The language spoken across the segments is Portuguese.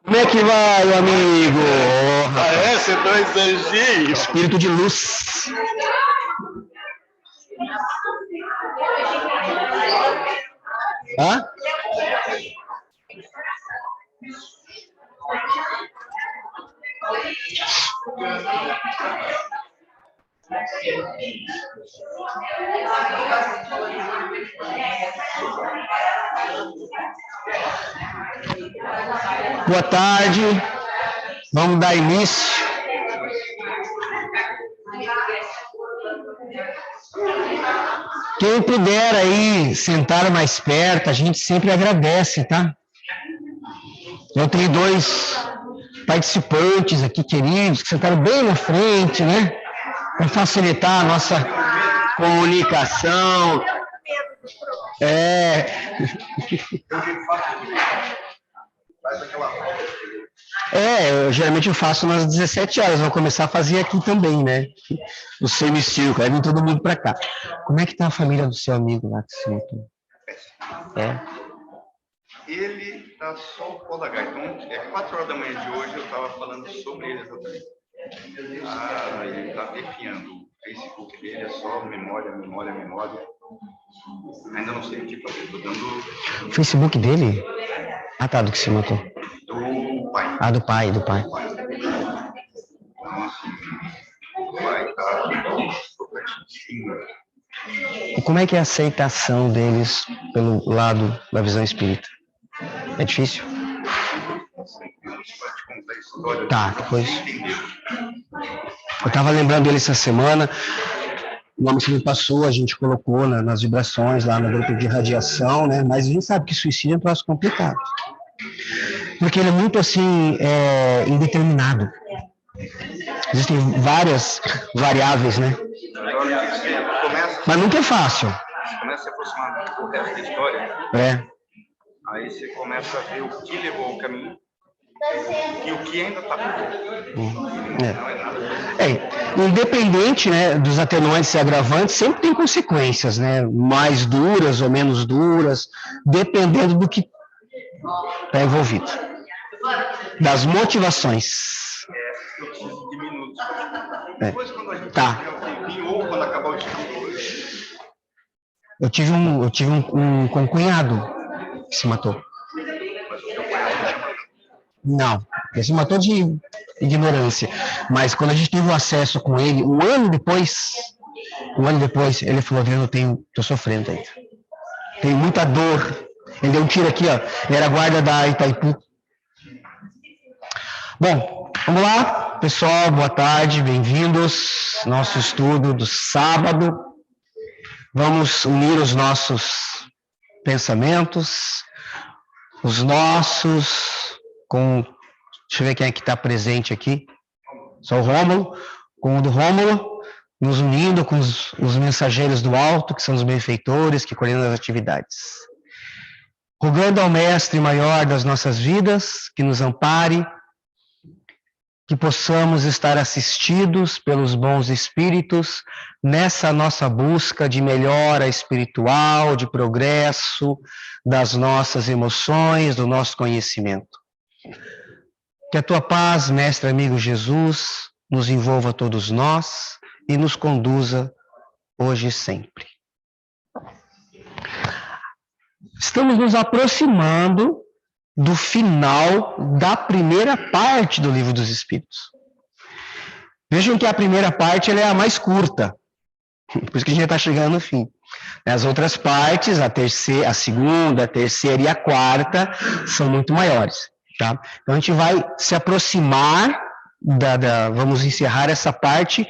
Como é que vai, amigo? Oh, Parece dois anjinhos. Espírito de luz. Hã? Boa tarde. Vamos dar início. Quem puder aí sentar mais perto, a gente sempre agradece, tá? Eu tenho dois participantes aqui queridos que sentaram bem na frente, né? Para facilitar a nossa comunicação. Eu geralmente faço umas 17 horas, vou começar a fazer aqui também, né? O semicírculo, aí vem todo mundo para cá. Como é que tá a família do seu amigo lá que se matou? Ele tá só o pó da gaita. Então, 4 horas da manhã de hoje eu tava falando sobre ele exatamente. Ele tá definhando. O Facebook dele é só memória. Ainda não sei o que fazer. Tô dando... O Facebook dele? Ah, tá, do que se matou. Do pai. Ah, do pai. Então, assim, o pai tá pertinho. E como é que é a aceitação deles pelo lado da visão espírita? É difícil? Tá, depois... Eu estava lembrando dele essa semana, o nome que me passou, a gente colocou nas vibrações lá no grupo de radiação, né? Mas a gente sabe que suicídio é um troço complicado. Porque ele é muito, assim, indeterminado. Existem várias variáveis, né? Mas nunca é fácil. Você começa a se aproximar do resto da história. Aí você começa a ver o que levou ao caminho e o que ainda está por vir. Independente, né, dos atenuantes e agravantes, sempre tem consequências, né? Mais duras ou menos duras, dependendo do que está envolvido. Das motivações. Eu preciso de minutos. Depois, quando a gente ou quando acabar o estudo hoje. Eu tive um concunhado que se matou. Não, ele se matou de ignorância. Mas quando a gente teve o acesso com ele, um ano depois, ele falou, tô sofrendo ainda. Tenho muita dor. Ele deu um tiro aqui, ó. Ele era guarda da Itaipu. Bom, vamos lá, pessoal, boa tarde, bem-vindos ao nosso estudo do sábado. Vamos unir os nossos pensamentos, os nossos, deixa eu ver quem é que está presente aqui, só o Rômulo, com o do Rômulo, nos unindo com os mensageiros do alto, que são os benfeitores, que coordenam as atividades. Rogando ao Mestre Maior das nossas vidas, que nos ampare, que possamos estar assistidos pelos bons espíritos nessa nossa busca de melhora espiritual, de progresso das nossas emoções, do nosso conhecimento. Que a tua paz, Mestre amigo Jesus, nos envolva a todos nós e nos conduza hoje e sempre. Estamos nos aproximando do final da primeira parte do Livro dos Espíritos. Vejam que a primeira parte ela é a mais curta, por isso que a gente está chegando no fim. As outras partes, a segunda, a terceira e a quarta, são muito maiores. Tá? Então a gente vai se aproximar, vamos encerrar essa parte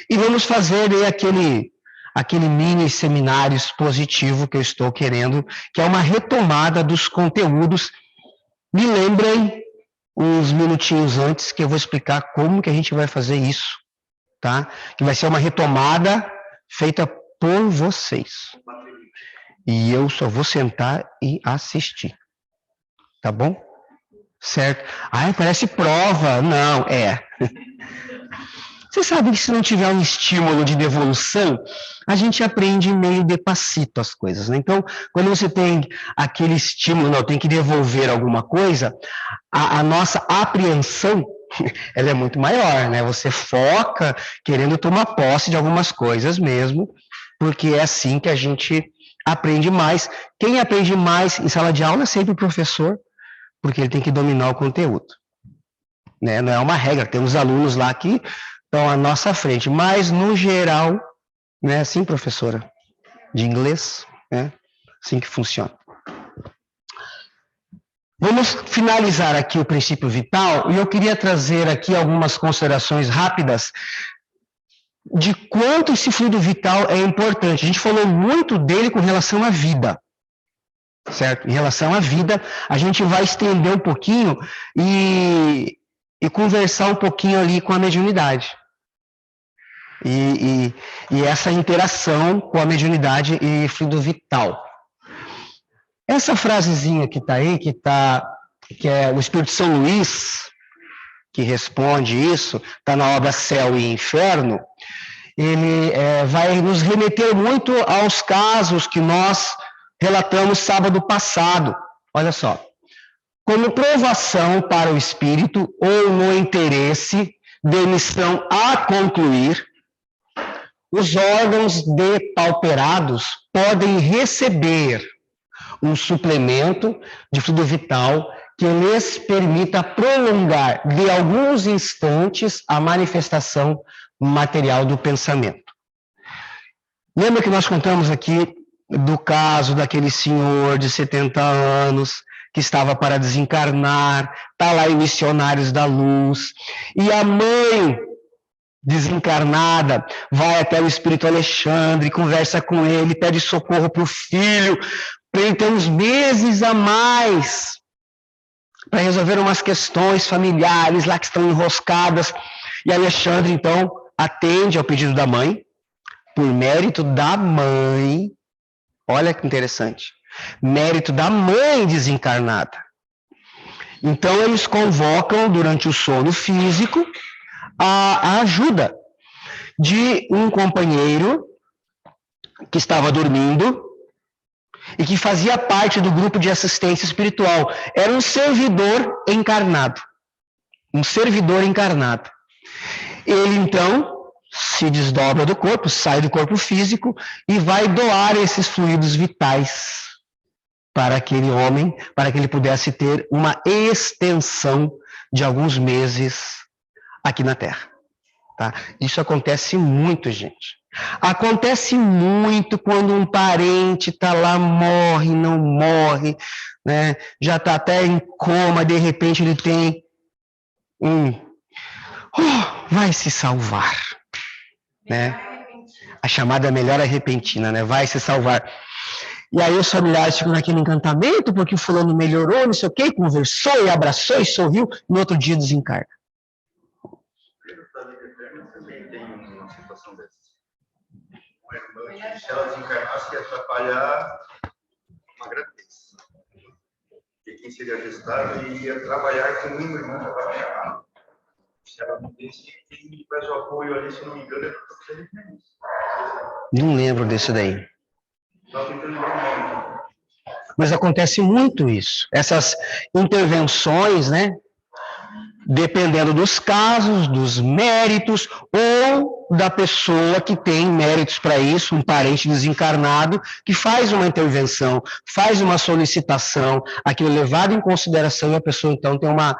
e vamos fazer aquele mini seminário expositivo que eu estou querendo, que é uma retomada dos conteúdos. Me lembrem uns minutinhos antes que eu vou explicar como que a gente vai fazer isso, tá? Que vai ser uma retomada feita por vocês. E eu só vou sentar e assistir. Tá bom? Certo? Parece prova. Não, Você sabe que se não tiver um estímulo de devolução, a gente aprende meio de passito as coisas, né? Então, quando você tem aquele estímulo, não, tem que devolver alguma coisa, a nossa apreensão, ela é muito maior, né? Você foca querendo tomar posse de algumas coisas mesmo, porque é assim que a gente aprende mais. Quem aprende mais em sala de aula é sempre o professor, porque ele tem que dominar o conteúdo, né? Não é uma regra, temos alunos lá que estão à nossa frente, mas no geral, não é assim, professora? De inglês, né? Assim que funciona. Vamos finalizar aqui o princípio vital, e eu queria trazer aqui algumas considerações rápidas de quanto esse fluido vital é importante. A gente falou muito dele com relação à vida, certo? Em relação à vida, a gente vai estender um pouquinho e conversar um pouquinho ali com a mediunidade. E essa interação com a mediunidade e fluido vital. Essa frasezinha que está aí, que é o Espírito São Luís, que responde isso, está na obra Céu e Inferno, ele vai nos remeter muito aos casos que nós relatamos sábado passado. Olha só. Como provação para o espírito ou no interesse de missão a concluir, os órgãos depauperados podem receber um suplemento de fluido vital que lhes permita prolongar de alguns instantes a manifestação material do pensamento. Lembra que nós contamos aqui do caso daquele senhor de 70 anos que estava para desencarnar, está lá em Missionários da Luz, e a mãe desencarnada vai até o espírito Alexandre, conversa com ele, pede socorro para o filho, para ele ter uns meses a mais para resolver umas questões familiares lá que estão enroscadas. E Alexandre, então, atende ao pedido da mãe, por mérito da mãe. Olha que interessante. Mérito da mãe desencarnada. Então, eles convocam, durante o sono físico, a ajuda de um companheiro que estava dormindo e que fazia parte do grupo de assistência espiritual. Era um servidor encarnado. Um servidor encarnado. Ele, então, se desdobra do corpo, sai do corpo físico e vai doar esses fluidos vitais para aquele homem, para que ele pudesse ter uma extensão de alguns meses aqui na Terra. Tá? Isso acontece muito, gente. Acontece muito quando um parente está lá, morre, não morre, né? Já está até em coma, de repente ele tem vai se salvar, né? A chamada melhora repentina, né? Vai se salvar. E aí os familiares ficam naquele encantamento, porque o fulano melhorou, não sei o quê, conversou e abraçou e sorriu, no outro dia desencarna. Também tem uma situação dessa. Uma irmã, se ela desencarnasse, ia atrapalhar uma gravidez. E quem seria gestável ia trabalhar com uma irmã que estava chamada. Se ela não desse, quem faz o apoio ali, se não me engano, é para você. Não lembro desse daí. Mas acontece muito isso. Essas intervenções, né? Dependendo dos casos, dos méritos, ou da pessoa que tem méritos para isso, um parente desencarnado, que faz uma intervenção, faz uma solicitação, aquilo é levado em consideração e a pessoa, então, tem uma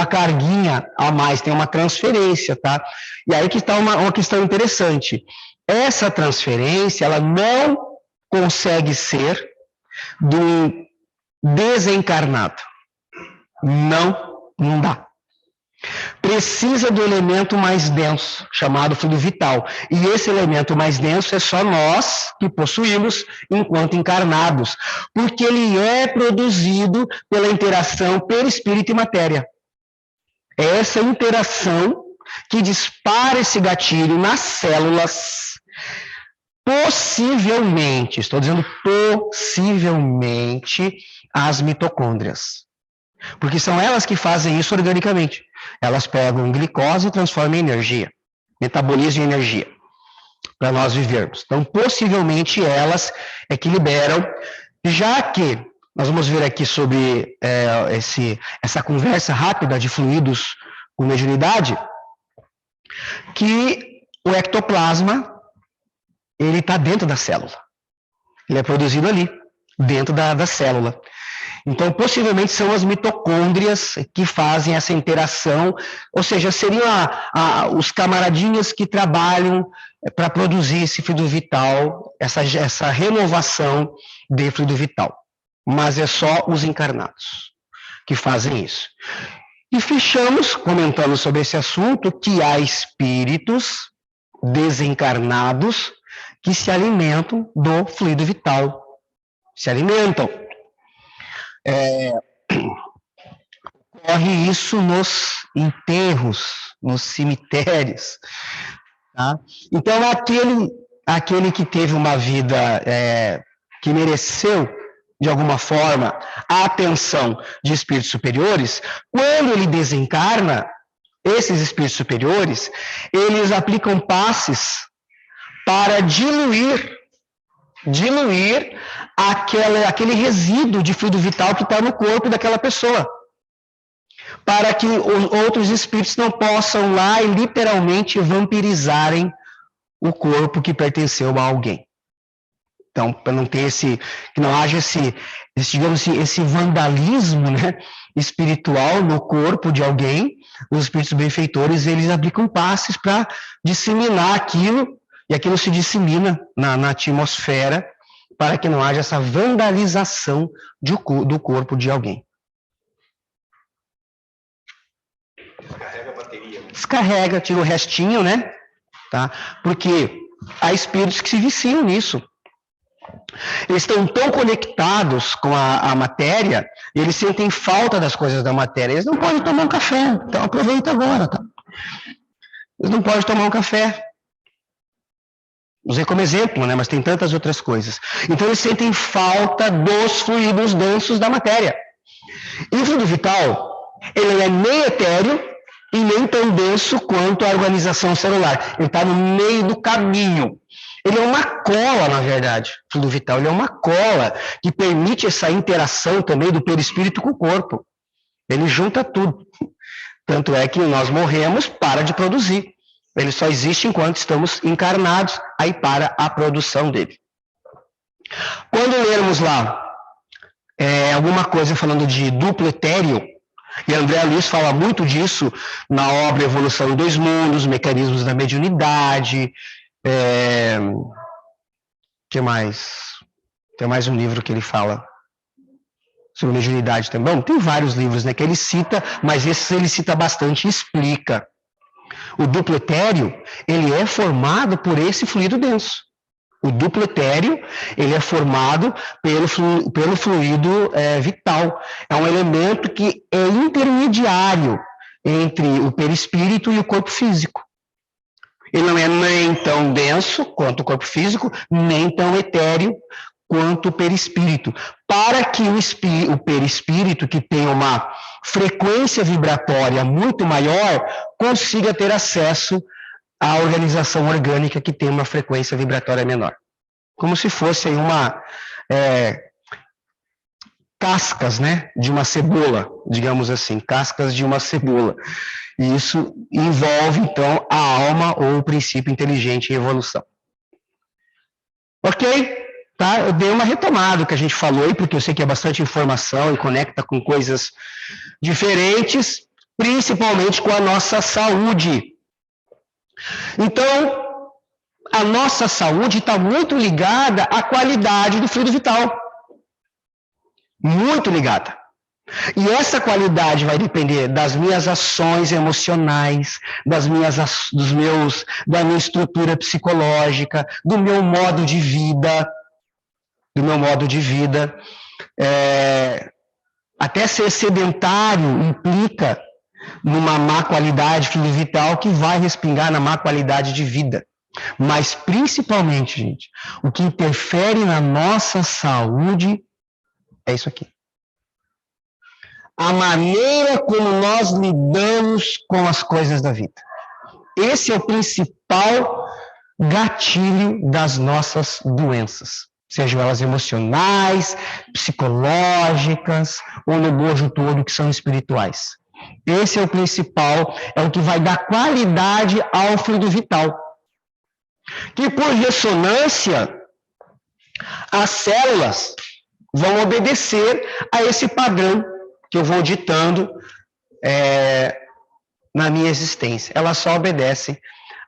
carguinha a mais, tem uma transferência, tá? E aí que está uma questão interessante. Essa transferência, ela não consegue ser do desencarnado. Não dá. Precisa do elemento mais denso, chamado fluido vital. E esse elemento mais denso é só nós que possuímos enquanto encarnados, porque ele é produzido pela interação perispírito e matéria. É essa interação que dispara esse gatilho nas células, possivelmente, estou dizendo possivelmente, as mitocôndrias. Porque são elas que fazem isso organicamente. Elas pegam glicose e transformam em energia. metabolismo e energia, para nós vivermos. Então, possivelmente, elas é que liberam, já que nós vamos ver aqui sobre essa conversa rápida de fluidos com mediunidade, que o ectoplasma, ele está dentro da célula. Ele é produzido ali, dentro da célula. Então, possivelmente, são as mitocôndrias que fazem essa interação, ou seja, seriam os camaradinhas que trabalham para produzir esse fluido vital, essa renovação de fluido vital. Mas é só os encarnados que fazem isso. E fechamos, comentando sobre esse assunto, que há espíritos desencarnados que se alimentam do fluido vital. Se alimentam. Ocorre isso nos enterros, nos cemitérios. Tá? Então, aquele que teve uma vida que mereceu, de alguma forma, a atenção de espíritos superiores, quando ele desencarna, esses espíritos superiores, eles aplicam passes para diluir aquele resíduo de fluido vital que está no corpo daquela pessoa, para que os outros espíritos não possam lá e literalmente vampirizarem o corpo que pertenceu a alguém. Então, para não ter que não haja digamos assim, esse vandalismo, né, espiritual no corpo de alguém, os espíritos benfeitores, eles aplicam passes para disseminar aquilo, e aquilo se dissemina na atmosfera, para que não haja essa vandalização do corpo de alguém. Descarrega a bateria. Descarrega, tira o restinho, né? Tá? Porque há espíritos que se viciam nisso. Eles estão tão conectados com a matéria, eles sentem falta das coisas da matéria. Eles não podem tomar um café, então aproveita agora. Tá? Eles não podem tomar um café. Usei como exemplo, né? Mas tem tantas outras coisas. Então eles sentem falta dos fluidos densos da matéria. E o fluido vital, ele é nem etéreo e nem tão denso quanto a organização celular. Ele está no meio do caminho. Ele é uma cola, na verdade, o fluido vital. Ele é uma cola que permite essa interação também do perispírito com o corpo. Ele junta tudo. Tanto é que nós morremos, para de produzir. Ele só existe enquanto estamos encarnados, aí para a produção dele. Quando lermos lá alguma coisa falando de duplo etéreo, e André Luiz fala muito disso na obra Evolução dos Mundos, Mecanismos da Mediunidade, que mais? Tem mais um livro que ele fala sobre mediunidade também. Bom, tem vários livros, né, que ele cita, mas esses ele cita bastante e explica. O duplo etéreo, ele é formado por esse fluido denso. O duplo etéreo, ele é formado pelo fluido vital. É um elemento que é intermediário entre o perispírito e o corpo físico. Ele não é nem tão denso quanto o corpo físico, nem tão etéreo quanto o perispírito. Para que o perispírito, que tem uma frequência vibratória muito maior, consiga ter acesso à organização orgânica que tem uma frequência vibratória menor. Como se fosse cascas, né, de uma cebola, digamos assim, cascas de uma cebola. E isso envolve, então, a alma ou o princípio inteligente em evolução. Ok? Tá? Eu dei uma retomada do que a gente falou aí, porque eu sei que é bastante informação e conecta com coisas diferentes, principalmente com a nossa saúde. Então, a nossa saúde está muito ligada à qualidade do fluido vital. Muito ligada. E essa qualidade vai depender das minhas ações emocionais, da minha estrutura psicológica, do meu modo de vida. Até ser sedentário implica numa má qualidade fluido vital que vai respingar na má qualidade de vida. Mas, principalmente, gente, o que interfere na nossa saúde é isso aqui. A maneira como nós lidamos com as coisas da vida. Esse é o principal gatilho das nossas doenças, sejam elas emocionais, psicológicas ou no bojo todo que são espirituais. Esse é o principal, é o que vai dar qualidade ao fluido vital. Que por ressonância, as células vão obedecer a esse padrão que eu vou ditando na minha existência. Elas só obedecem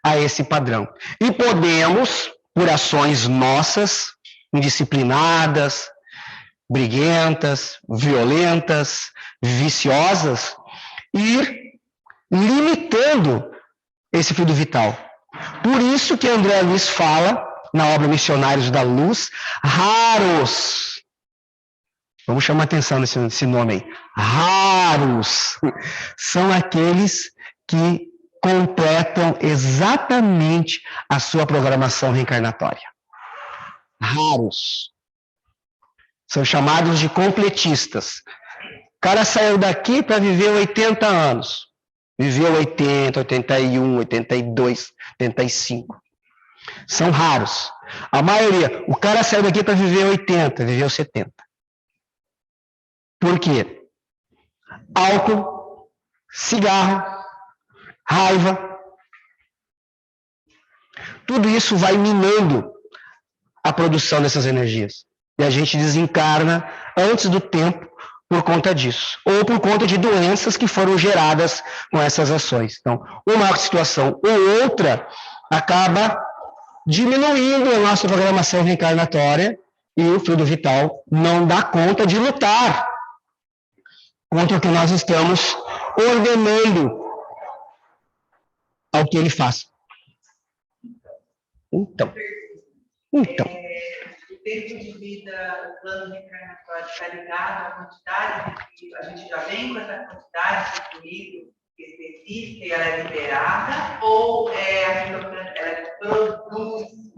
a esse padrão. E podemos, por ações nossas, indisciplinadas, briguentas, violentas, viciosas, ir limitando esse fluido vital. Por isso que André Luiz fala, na obra Missionários da Luz, raros. Vamos chamar atenção nesse nome aí. Raros são aqueles que completam exatamente a sua programação reencarnatória. Raros. São chamados de completistas. O cara saiu daqui para viver 80 anos. Viveu 80, 81, 82, 85. São raros. A maioria. O cara saiu daqui para viver 80, viveu 70. Por quê? Álcool, cigarro, raiva. Tudo isso vai minando a produção dessas energias. E a gente desencarna antes do tempo por conta disso. Ou por conta de doenças que foram geradas com essas ações. Então, uma situação ou outra acaba diminuindo a nossa programação reencarnatória e o fluido vital não dá conta de lutar contra o que nós estamos ordenando ao que ele faz. Então. O tempo de vida, o plano reencarnatório está ligado à quantidade de, a gente já vem com essa quantidade de fluido específica e ela é liberada, ou ela é produzida?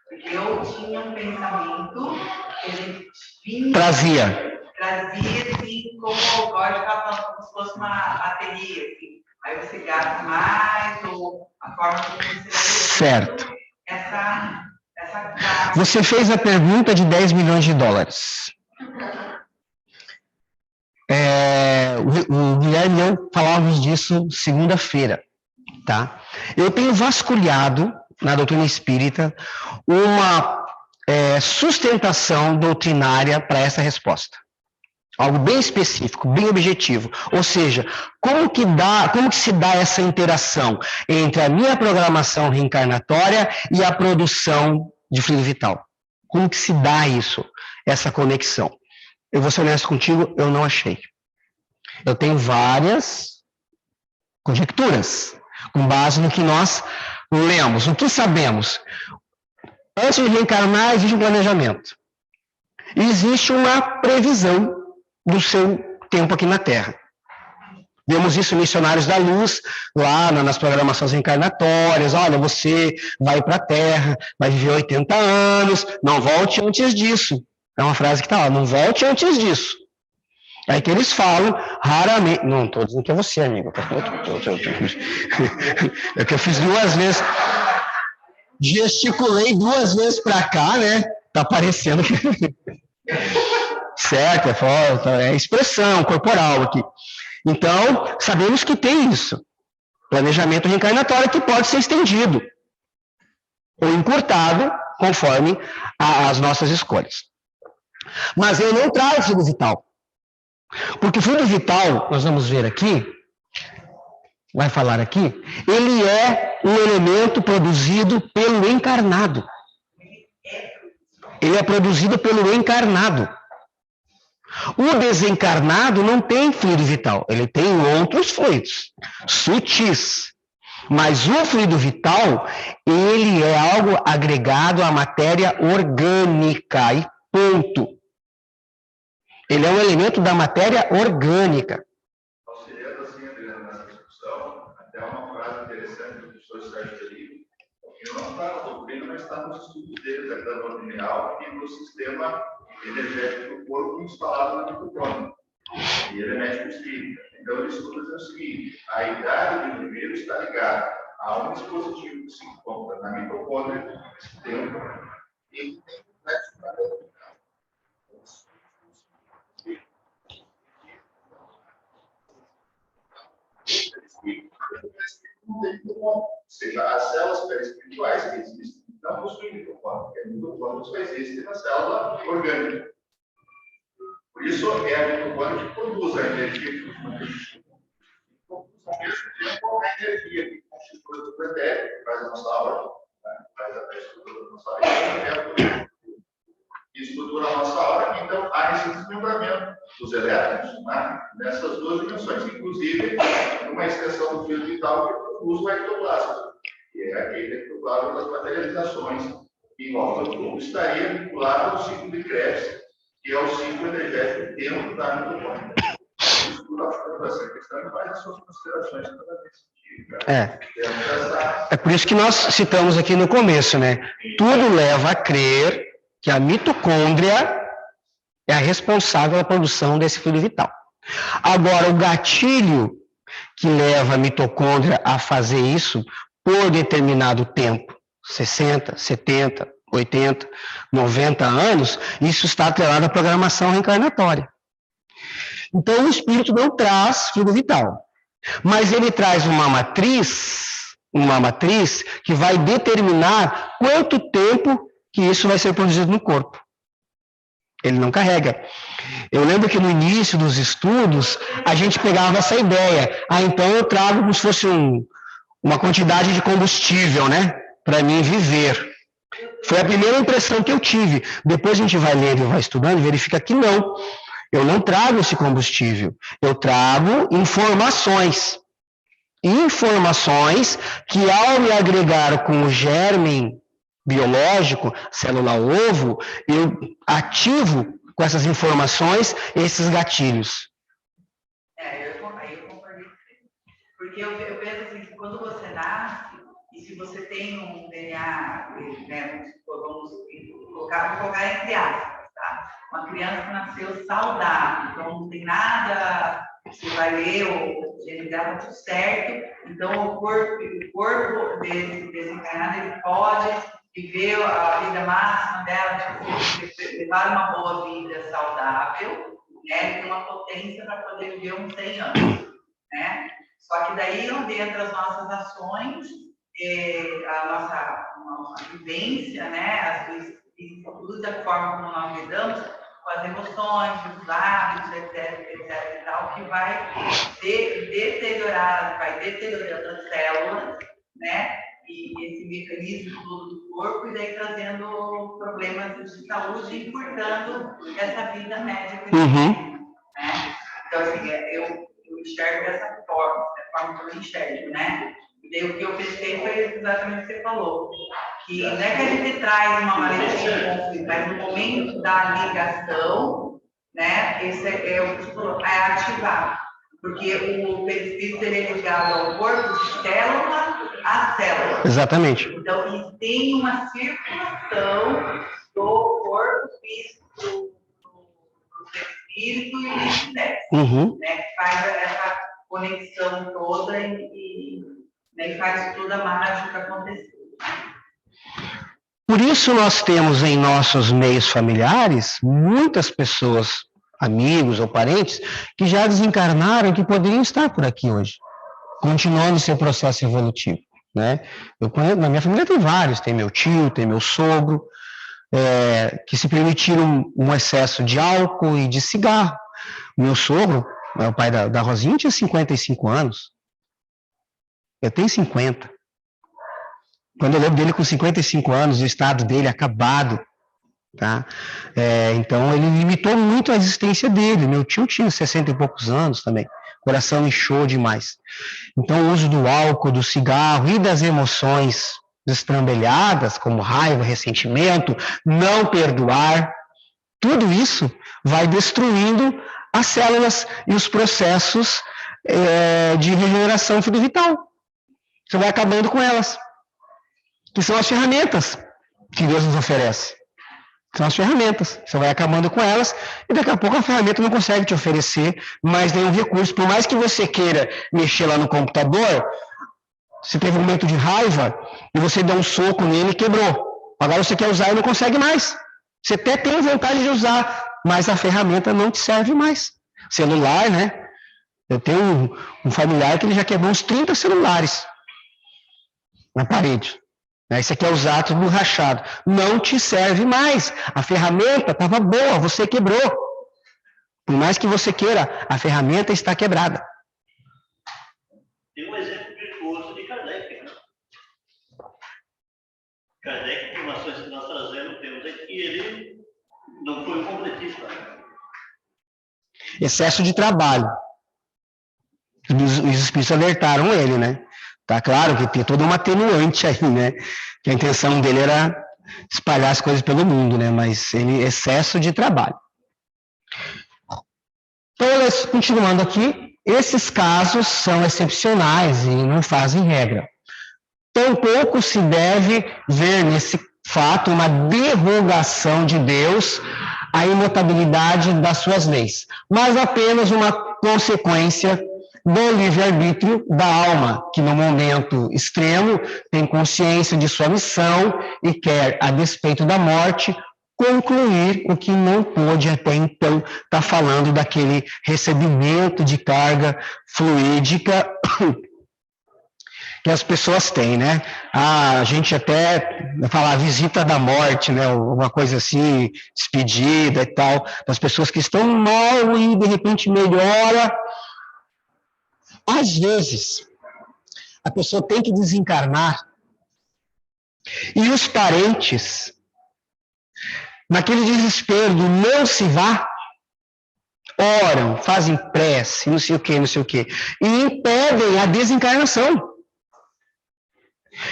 Porque eu tinha um pensamento que ele vinha... Trazia, assim, como agora estava falando, como se fosse uma bateria, assim. Aí você gasta mais, ou a forma como você... Certo. Essa Você fez a pergunta de 10 milhões de dólares. O Guilherme e eu falávamos disso segunda-feira, tá? Eu tenho vasculhado na doutrina espírita uma sustentação doutrinária para essa resposta. Algo bem específico, bem objetivo. Ou seja, como que se dá essa interação entre a minha programação reencarnatória e a produção de fluido vital? Como que se dá isso, essa conexão? Eu vou ser honesto contigo, eu não achei. Eu tenho várias conjecturas, com base no que nós lemos. O que sabemos? Antes de reencarnar, existe um planejamento. E existe uma previsão do seu tempo aqui na Terra. Vemos isso em Missionários da Luz, lá nas programações reencarnatórias. Olha, você vai para a Terra, vai viver 80 anos, não volte antes disso. É uma frase que está lá, não volte antes disso. Aí que eles falam, raramente... Não estou dizendo que é você, amigo. É que eu fiz 2 vezes... Gesticulei 2 vezes para cá, né? Tá parecendo que... Certo, é expressão corporal aqui. Então, sabemos que tem isso. Planejamento reencarnatório que pode ser estendido ou encurtado conforme as nossas escolhas. Mas eu não trago fluido vital. Porque o fluido vital, nós vamos ver aqui, vai falar aqui, ele é um elemento produzido pelo encarnado. Ele é produzido pelo encarnado. O desencarnado não tem fluido vital, ele tem outros fluidos, sutis. Mas o fluido vital, ele é algo agregado à matéria orgânica, e ponto. Ele é um elemento da matéria orgânica. Auxiliando assim, Adriano, nessa discussão, até uma frase interessante do professor Sérgio Felipe, que não está na doutrina, mas está nos estudos dele, da ordem mineral e no sistema energético do corpo instalado na mitocôndria. E ele é médico espírita. Então, ele estuda dizendo o seguinte: a idade do indivíduo está ligada a um dispositivo que se encontra na mitocôndria desse tempo e tem complexo parâmetro. Ou seja, as células perispirituais que existem não possuem mitocôndria, porque a mitocôndria só existe na célula orgânica. Por isso, é a mitocôndria que produz a energia que nos mantém. Ao mesmo tempo, a energia que constitui o pretérito, que faz a nossa aura, faz a estrutura da nossa aura, que estrutura a nossa aura, então há esse desmembramento dos elétrons, né? Nessas duas dimensões, inclusive uma extensão do fio vital que produz o ectoplasma, que é aquele ectoplasma das materializações, que em volta do globo estaria vinculado ao ciclo de Krebs, que é o ciclo energético dentro da mitocôndria. Estuda a essa questão e faz as suas considerações toda vez. É por isso que nós citamos aqui no começo, né? Tudo leva a crer que a mitocôndria é a responsável pela produção desse fluido vital. Agora, o gatilho que leva a mitocôndria a fazer isso por determinado tempo, 60, 70, 80, 90 anos, isso está atrelado à programação reencarnatória. Então, o espírito não traz fluido vital, mas ele traz uma matriz que vai determinar quanto tempo que isso vai ser produzido no corpo. Ele não carrega. Eu lembro que no início dos estudos, a gente pegava essa ideia. Então eu trago como se fosse uma quantidade de combustível, né? Para mim viver. Foi a primeira impressão que eu tive. Depois a gente vai lendo e vai estudando e verifica que não. Eu não trago esse combustível. Eu trago informações. Informações que, ao me agregar com o germe biológico, célula-ovo, eu ativo com essas informações esses gatilhos. Aí eu concordei com você. Porque eu penso assim, que quando você nasce, e se você tem um DNA, né, vamos colocar entre aspas, tá? Uma criança que nasceu saudável, então não tem nada, você vai ler, o gene dela tudo certo, então o corpo desse desencarnado, ele pode viver a vida máxima dela, tipo, levar uma boa vida saudável, né, tem uma potência para poder viver uns 100 anos, né? Só que daí onde entra as nossas ações, a nossa vivência, né, as tudo da forma como nós lidamos com as emoções, os hábitos, etc, e tal, que vai deteriorar as células, né? E esse mecanismo todo do corpo, e daí trazendo problemas de saúde e encurtando essa vida média que né? Então, assim, eu enxergo dessa forma, da forma que eu enxergo, né? E daí o que eu pensei foi exatamente o que você falou, que não é que a gente traz uma maletinha de conflito, mas no momento da ligação, né, esse é o que você falou, é ativar. Porque o perispírito ele é ligado ao corpo, célula a célula. Exatamente. Então, e tem uma circulação do corpo físico do perispírito e vice-versa, né, que faz essa conexão toda e faz toda a mágica acontecer. Por isso nós temos em nossos meios familiares muitas pessoas, amigos ou parentes, que já desencarnaram e que poderiam estar por aqui hoje, continuando seu processo evolutivo, né? Eu conheço, na minha família tem vários, tem meu tio, tem meu sogro, que se permitiram um excesso de álcool e de cigarro. Meu sogro, o pai da Rosinha, tinha 55 anos. Eu tenho 50. Quando eu lembro dele com 55 anos, o estado dele acabado, tá? Então, ele limitou muito a existência dele. Meu tio tinha 60 e poucos anos também. O coração inchou demais. Então, o uso do álcool, do cigarro e das emoções destrambelhadas, como raiva, ressentimento, não perdoar, tudo isso vai destruindo as células e os processos de regeneração fluido-vital. Você vai acabando com elas, que são as ferramentas que Deus nos oferece. São as ferramentas. Você vai acabando com elas e daqui a pouco a ferramenta não consegue te oferecer mais nenhum recurso. Por mais que você queira mexer lá no computador, você teve um momento de raiva e você deu um soco nele e quebrou. Agora você quer usar e não consegue mais. Você até tem vontade de usar, mas a ferramenta não te serve mais. Celular, né? Eu tenho um familiar que ele já quebrou uns 30 celulares na parede. Aí você quer usar tudo rachado. Não te serve mais. A ferramenta estava boa, você quebrou. Por mais que você queira, a ferramenta está quebrada. Tem um exemplo virtuoso de Kardec. Né? Kardec, informações que nós temos é que ele não foi um completista. Excesso de trabalho. Os espíritos alertaram ele, né? Tá claro que tem toda uma atenuante aí, né? Que a intenção dele era espalhar as coisas pelo mundo, né? Mas ele, excesso de trabalho. Então, continuando aqui, esses casos são excepcionais e não fazem regra. Tampouco se deve ver nesse fato uma derrogação de Deus à imutabilidade das suas leis, mas apenas uma consequência do livre-arbítrio da alma, que no momento extremo tem consciência de sua missão e quer, a despeito da morte, concluir o que não pôde até então estar falando daquele recebimento de carga fluídica que as pessoas têm, né? A gente até fala visita da morte, né? Uma coisa assim, despedida e tal, das pessoas que estão mal e de repente melhora. Às vezes, a pessoa tem que desencarnar e os parentes, naquele desespero do não se vá, oram, fazem prece, não sei o quê, e impedem a desencarnação.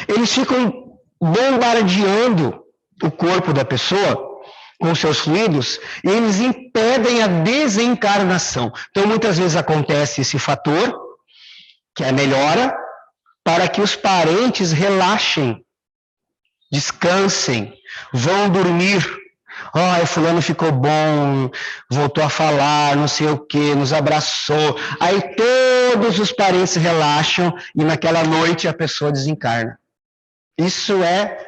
Eles ficam bombardeando o corpo da pessoa com seus fluidos e eles impedem a desencarnação. Então, muitas vezes acontece esse fator, que é a melhora, para que os parentes relaxem, descansem, vão dormir. Ai, fulano ficou bom, voltou a falar, não sei o quê, nos abraçou. Aí todos os parentes relaxam e naquela noite a pessoa desencarna. Isso é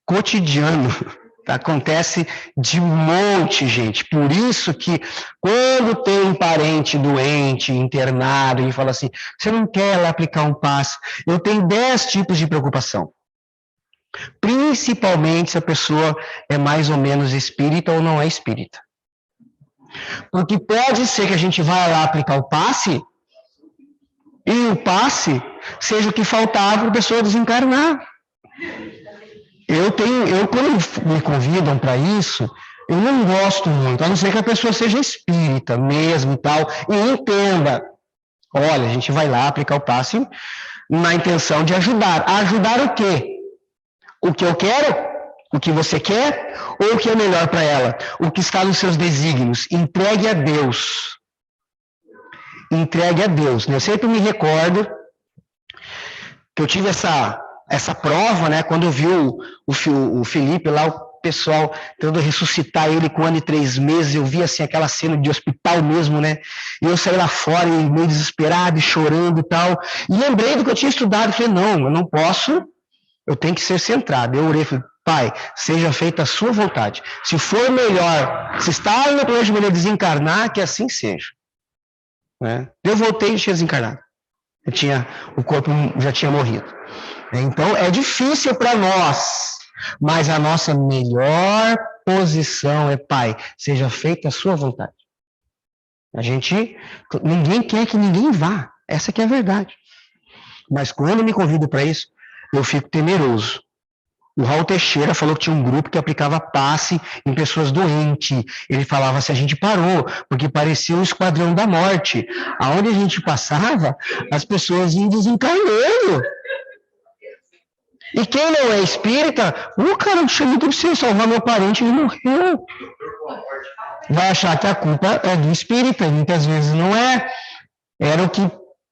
cotidiano. Acontece de monte, gente. Por isso que quando tem um parente doente, internado, e fala assim, você não quer lá aplicar um passe? Eu tenho 10 tipos de preocupação. Principalmente se a pessoa é mais ou menos espírita ou não é espírita. Porque pode ser que a gente vá lá aplicar o passe e o passe seja o que faltava para a pessoa desencarnar. Quando me convidam para isso, eu não gosto muito, a não ser que a pessoa seja espírita mesmo e tal, e entenda. Olha, a gente vai lá aplicar o passe na intenção de ajudar. Ajudar o quê? O que eu quero? O que você quer? Ou o que é melhor para ela? O que está nos seus desígnios? Entregue a Deus. Entregue a Deus. Eu sempre me recordo que eu tive essa prova, né? Quando eu vi o Felipe lá, o pessoal tentando ressuscitar ele com 1 ano e 3 meses, eu vi assim aquela cena de hospital mesmo, né? E eu saí lá fora meio desesperado e chorando e tal. E lembrei do que eu tinha estudado, falei, não, eu não posso, eu tenho que ser centrado. Eu orei, falei, Pai, seja feita a sua vontade. Se for melhor, se está no plano de desencarnar, que assim seja. Né? Eu voltei e tinha desencarnado. O corpo já tinha morrido. Então, é difícil para nós, mas a nossa melhor posição é, Pai, seja feita a sua vontade. Ninguém quer que ninguém vá, essa que é a verdade. Mas quando me convido para isso, eu fico temeroso. O Raul Teixeira falou que tinha um grupo que aplicava passe em pessoas doentes. Ele falava assim, a gente parou, porque parecia um esquadrão da morte. Aonde a gente passava, as pessoas iam desencarnando. E quem não é espírita, cara, eu chamei para você salvar meu parente, ele morreu. Vai achar que a culpa é do espírita, e muitas vezes não é. Era o que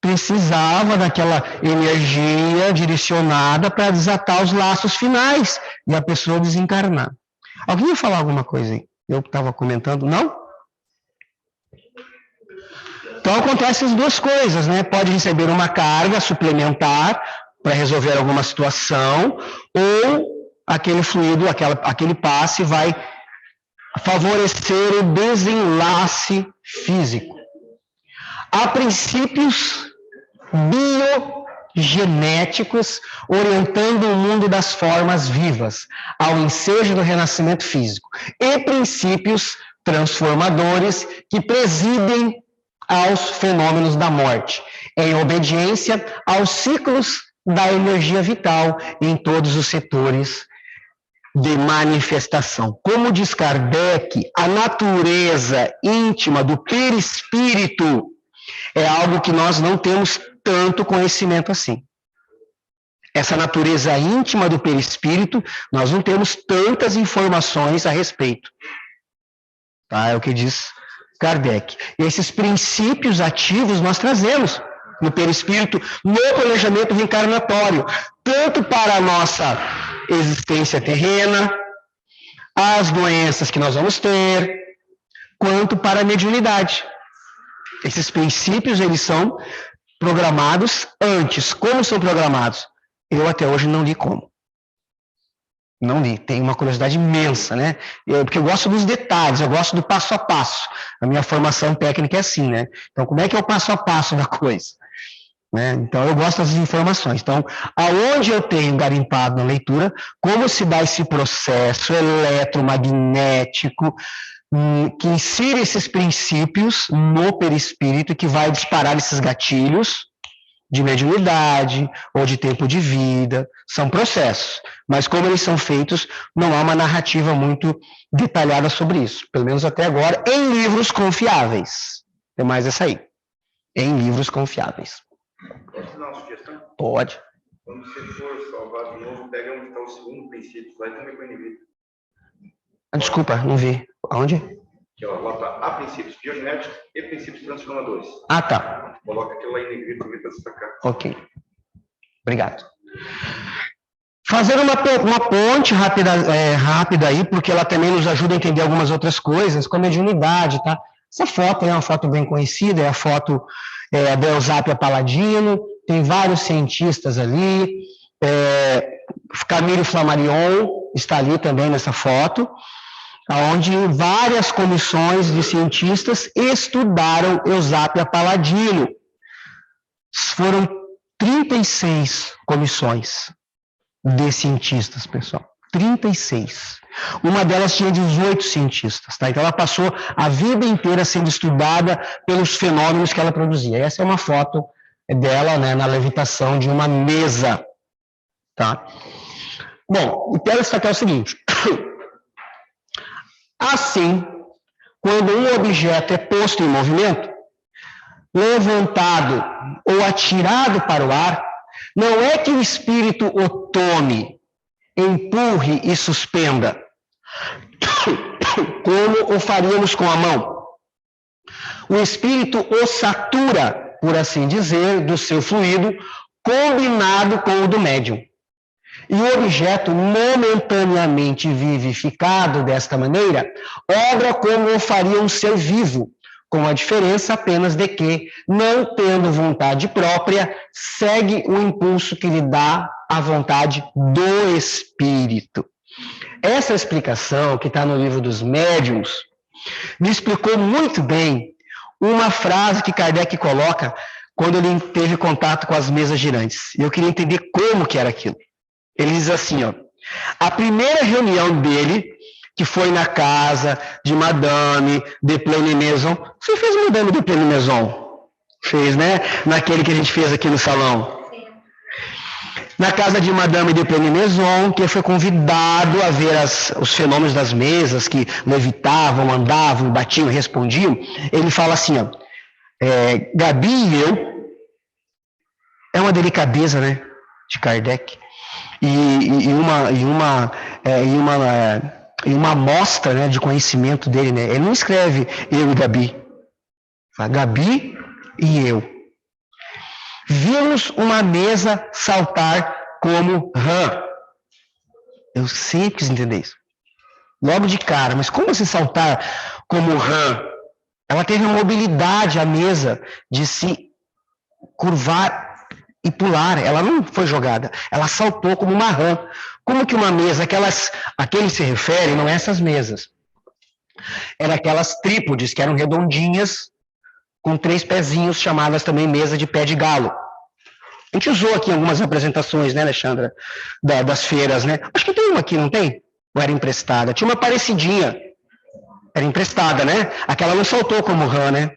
precisava daquela energia direcionada para desatar os laços finais e a pessoa desencarnar. Alguém ia falar alguma coisa aí? Eu estava comentando, não? Então acontecem as duas coisas, né? Pode receber uma carga suplementar para resolver alguma situação, ou aquele fluido, aquele passe vai favorecer o desenlace físico. Há princípios biogenéticos orientando o mundo das formas vivas ao ensejo do renascimento físico e princípios transformadores que presidem aos fenômenos da morte, em obediência aos ciclos da energia vital em todos os setores de manifestação. Como diz Kardec, a natureza íntima do perispírito é algo que nós não temos tanto conhecimento assim. Essa natureza íntima do perispírito, nós não temos tantas informações a respeito. Tá? É o que diz Kardec. E esses princípios ativos nós trazemos no perispírito, no planejamento reencarnatório, tanto para a nossa existência terrena, as doenças que nós vamos ter, quanto para a mediunidade. Esses princípios, eles são programados antes. Como são programados? Eu até hoje não li como. Não li. Tenho uma curiosidade imensa, né? Porque eu gosto dos detalhes, eu gosto do passo a passo. A minha formação técnica é assim, né? Então, como é que é o passo a passo da coisa? Né? Então, eu gosto das informações. Então, aonde eu tenho garimpado na leitura, como se dá esse processo eletromagnético, que insere esses princípios no perispírito, que vai disparar esses gatilhos de mediunidade ou de tempo de vida, são processos, mas como eles são feitos, não há uma narrativa muito detalhada sobre isso, pelo menos até agora, em livros confiáveis. Tem mais essa aí, em livros confiáveis. Posso dar uma sugestão? Pode. Quando você for salvar de novo, pega onde está o segundo princípio, vai também com o indivíduo. Desculpa, não vi. Aonde? Aqui, ó, lá está. Há princípios biogenéticos e princípios transformadores. Ah, tá. Coloca aquilo lá em negrito para destacar. Ok. Obrigado. Fazer uma ponte rápida aí, porque ela também nos ajuda a entender algumas outras coisas, como a mediunidade, tá? Essa foto é uma foto bem conhecida, é a foto da Eusápia Paladino, tem vários cientistas ali, Camille Flammarion está ali também nessa foto, onde várias comissões de cientistas estudaram Eusápia Paladino. Foram 36 comissões de cientistas, pessoal. 36. Uma delas tinha 18 cientistas, tá? Então ela passou a vida inteira sendo estudada pelos fenômenos que ela produzia. Essa é uma foto dela, né, na levitação de uma mesa, tá? Bom, eu quero destacar o seguinte. Assim, quando um objeto é posto em movimento, levantado ou atirado para o ar, não é que o espírito o tome, empurre e suspenda, como o faríamos com a mão. O espírito o satura, por assim dizer, do seu fluido, combinado com o do médium. E o objeto momentaneamente vivificado desta maneira, obra como o faria um ser vivo, com a diferença apenas de que, não tendo vontade própria, segue o impulso que lhe dá a vontade do espírito. Essa explicação, que está no livro dos médiuns, me explicou muito bem uma frase que Kardec coloca quando ele teve contato com as mesas girantes. E eu queria entender como que era aquilo. Ele diz assim, ó, a primeira reunião dele, que foi na casa de Madame de Pleine-Maison. Você fez Madame de Pleine-Maison? Fez, né? Naquele que a gente fez aqui no salão. Na casa de Madame de Pleine-Maison, que foi convidado a ver os fenômenos das mesas, que levitavam, andavam, batiam, respondiam. Ele fala assim, ó, Gabi e eu, é uma delicadeza, né, de Kardec, e uma amostra, né, de conhecimento dele, né? Ele não escreve eu e Gabi, fala Gabi e eu. vimos uma mesa saltar como rã. Eu sempre quis entender isso. Logo de cara, mas como assim saltar como rã? Ela teve uma mobilidade, a mesa, de se curvar e pular. Ela não foi jogada, ela saltou como uma rã. Como que uma mesa, a quem se refere, não é essas mesas. Eram aquelas trípodes, que eram redondinhas, com 3 pezinhos, chamadas também mesa de pé de galo. A gente usou aqui em algumas apresentações, né, Alexandra, das feiras, né? Acho que tem uma aqui, não tem? Ou era emprestada? Tinha uma parecidinha. Era emprestada, né? Aquela não saltou como rã, né?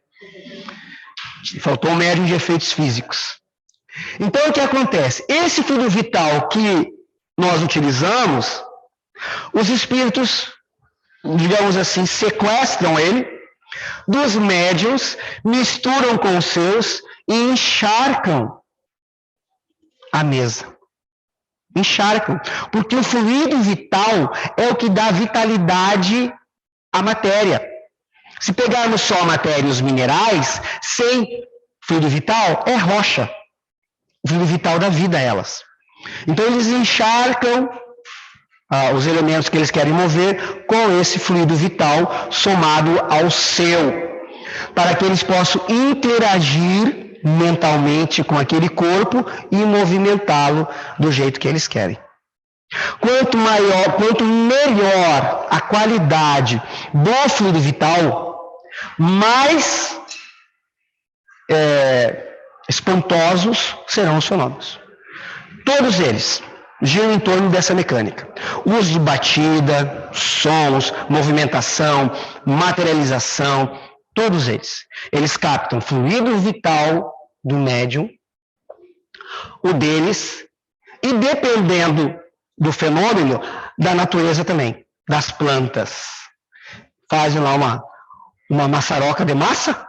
Faltou um médium de efeitos físicos. Então, o que acontece? Esse fluido vital que nós utilizamos, os espíritos, digamos assim, sequestram ele, dos médiuns, misturam com os seus e encharcam a mesa. Encharcam. Porque o fluido vital é o que dá vitalidade à matéria. Se pegarmos só a matéria e os minerais, sem fluido vital, é rocha. O fluido vital dá vida a elas. Então, eles encharcam os elementos que eles querem mover com esse fluido vital somado ao seu, para que eles possam interagir mentalmente com aquele corpo e movimentá-lo do jeito que eles querem. Quanto melhor a qualidade do fluido vital, mais espantosos serão os fenômenos. Todos eles giram em torno dessa mecânica. Uso de batida, sons, movimentação, materialização, todos eles. Eles captam fluido vital do médium, o deles, e dependendo do fenômeno, da natureza também, das plantas. Fazem lá uma maçaroca de massa,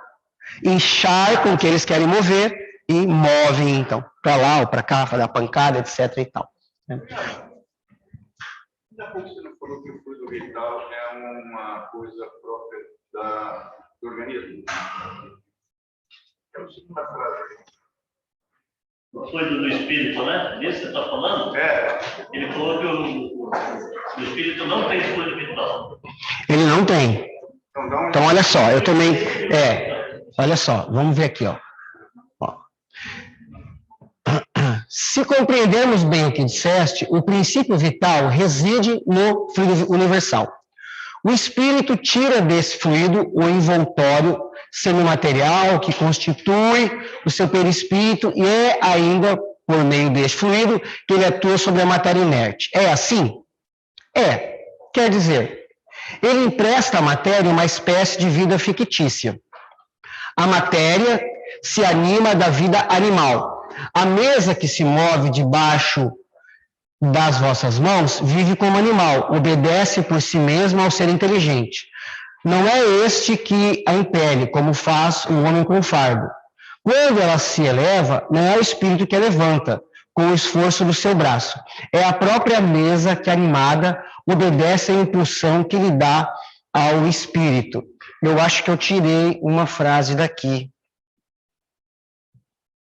encharcam o que eles querem mover e movem, então, para lá ou para cá, fazer a pancada, etc. e tal. Ainda pouco você não falou que o fluido vital é uma coisa própria do organismo. Eu sinto uma frase. O fluido do espírito, né? Disso você está falando? É. Ele falou que o espírito não tem fluido vital. Ele não tem. Então, olha só, eu também... olha só, vamos ver aqui, ó. Se compreendermos bem o que disseste, o princípio vital reside no fluido universal. O espírito tira desse fluido o envoltório semimaterial que constitui o seu perispírito e é ainda por meio deste fluido que ele atua sobre a matéria inerte. É assim? É. Quer dizer, ele empresta à matéria uma espécie de vida fictícia. A matéria se anima da vida animal. A mesa que se move debaixo das vossas mãos vive como animal, obedece por si mesma ao ser inteligente. Não é este que a impele, como faz o homem com fardo. Quando ela se eleva, não é o espírito que a levanta, com o esforço do seu braço. É a própria mesa que, animada, obedece à impulsão que lhe dá ao espírito. Eu acho que eu tirei uma frase daqui,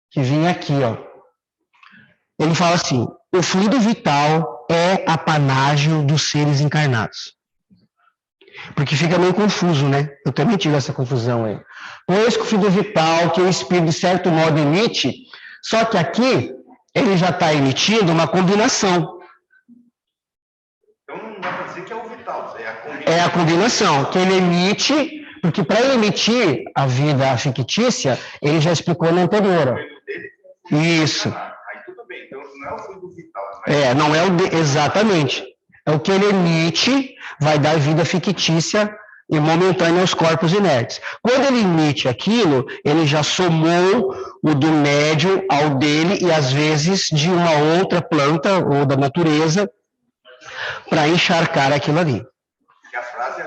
que vinha aqui, ó. Ele fala assim: o fluido vital é apanágio dos seres encarnados. Porque fica meio confuso, né? Eu também tive essa confusão aí. Pois que o fluido vital, que o espírito de certo modo emite, só que aqui ele já está emitindo uma combinação. Então não dá para dizer que é o vital, é a combinação. É a combinação, que ele emite, porque para ele emitir a vida fictícia, ele já explicou no anterior. Ó. Isso. Aí tudo bem, então não é o fluido vital. Não é o exatamente. É o que ele emite, vai dar vida fictícia e momentânea aos corpos inertes. Quando ele emite aquilo, ele já somou o do médium ao dele e às vezes de uma outra planta ou da natureza para encharcar aquilo ali. E a frase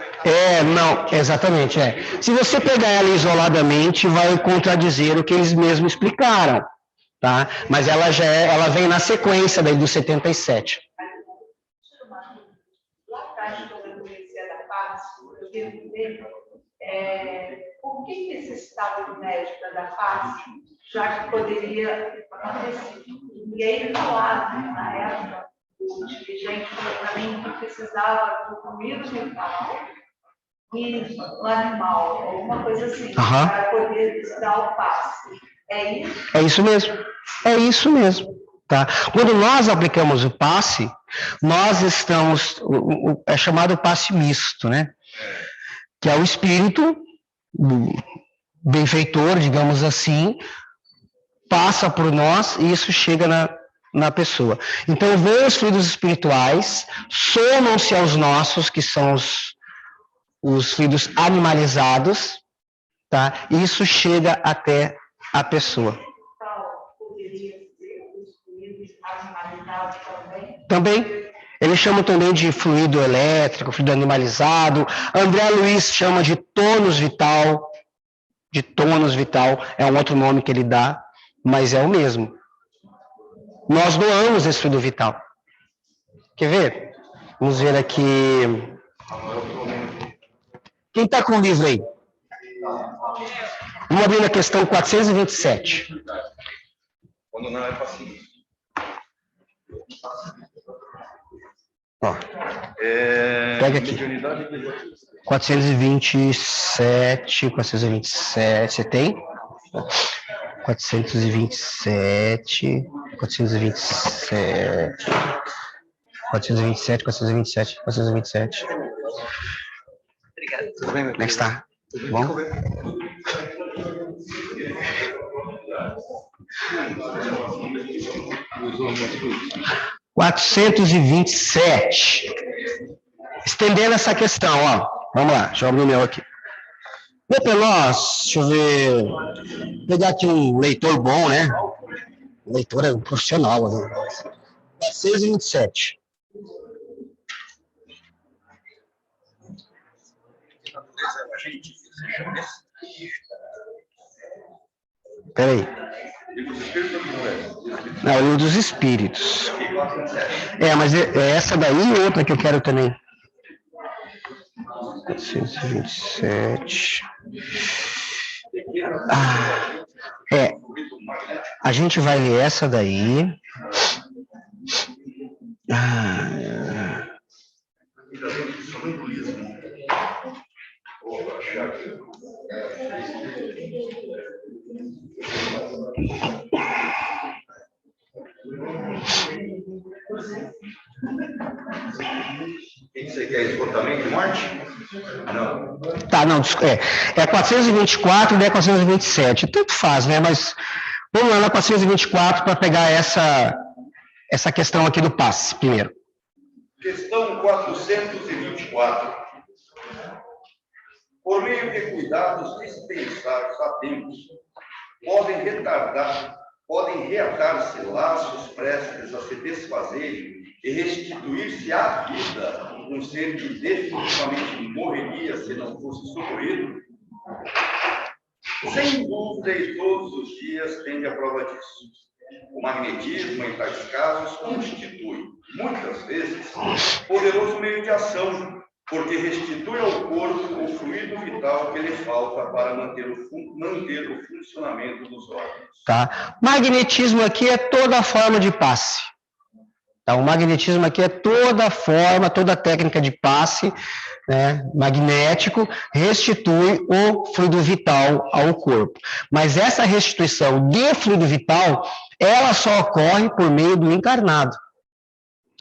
não, exatamente, Se você pegar ela isoladamente, vai contradizer o que eles mesmos explicaram, tá? Mas ela vem na sequência daí do 77. Lá atrás, quando eu conhecia da paz, eu perguntei por por que necessitava do médico para dar face, já que poderia acontecer? E aí ele falava, na época, o dirigente falou para mim que precisava do fluido vital e o animal, alguma coisa assim, para poder dar o passe. É isso? É isso mesmo. É isso mesmo. Tá? Quando nós aplicamos o passe, nós estamos, é chamado passe misto, né? Que é o espírito, o benfeitor, digamos assim, passa por nós e isso chega na pessoa. Então, vem os fluidos espirituais, somam-se aos nossos, que são os fluidos animalizados, tá? E isso chega até a pessoa. Também. Eles chamam também de fluido elétrico, fluido animalizado. André Luiz chama de tônus vital. De tônus vital é um outro nome que ele dá, mas é o mesmo. Nós doamos esse fluido vital. Quer ver? Vamos ver aqui. Quem está com o livro aí? Vamos abrir na questão 427. Quando não é paciente. Ó, pega aqui. 427, você tem? 427. Obrigada. Tudo bem, como é que está? Tudo bom? (427) Estendendo essa questão, ó. Vamos lá, deixa eu abrir o meu aqui. Pelotas, deixa eu ver. Vou pegar aqui um leitor bom, né? O leitor é um profissional. Né? 427. Peraí. Não, o livro dos Espíritos. Mas é essa daí e outra que eu quero também. 427. A gente vai ler essa daí. Você quer esgotamento de morte? Não. Tá, não, é 424 e é 427. Tanto faz, né? Mas vamos lá na 424 para pegar essa questão aqui do passe, primeiro. Questão 424. Por meio de cuidados dispensados a tempos, podem reatar-se laços prestes a se desfazerem e restituir-se à vida um ser que definitivamente morreria se não fosse socorrido? Sem dúvida, e todos os dias tende a prova disso. O magnetismo, em tais casos, constitui, muitas vezes, poderoso meio de ação, porque restitui ao corpo o fluido vital que lhe falta para manter o funcionamento dos órgãos. Tá? Magnetismo aqui é toda forma de passe. Tá? O magnetismo aqui é toda forma, toda técnica de passe, né, magnético, restitui o fluido vital ao corpo. Mas essa restituição de fluido vital, ela só ocorre por meio do encarnado.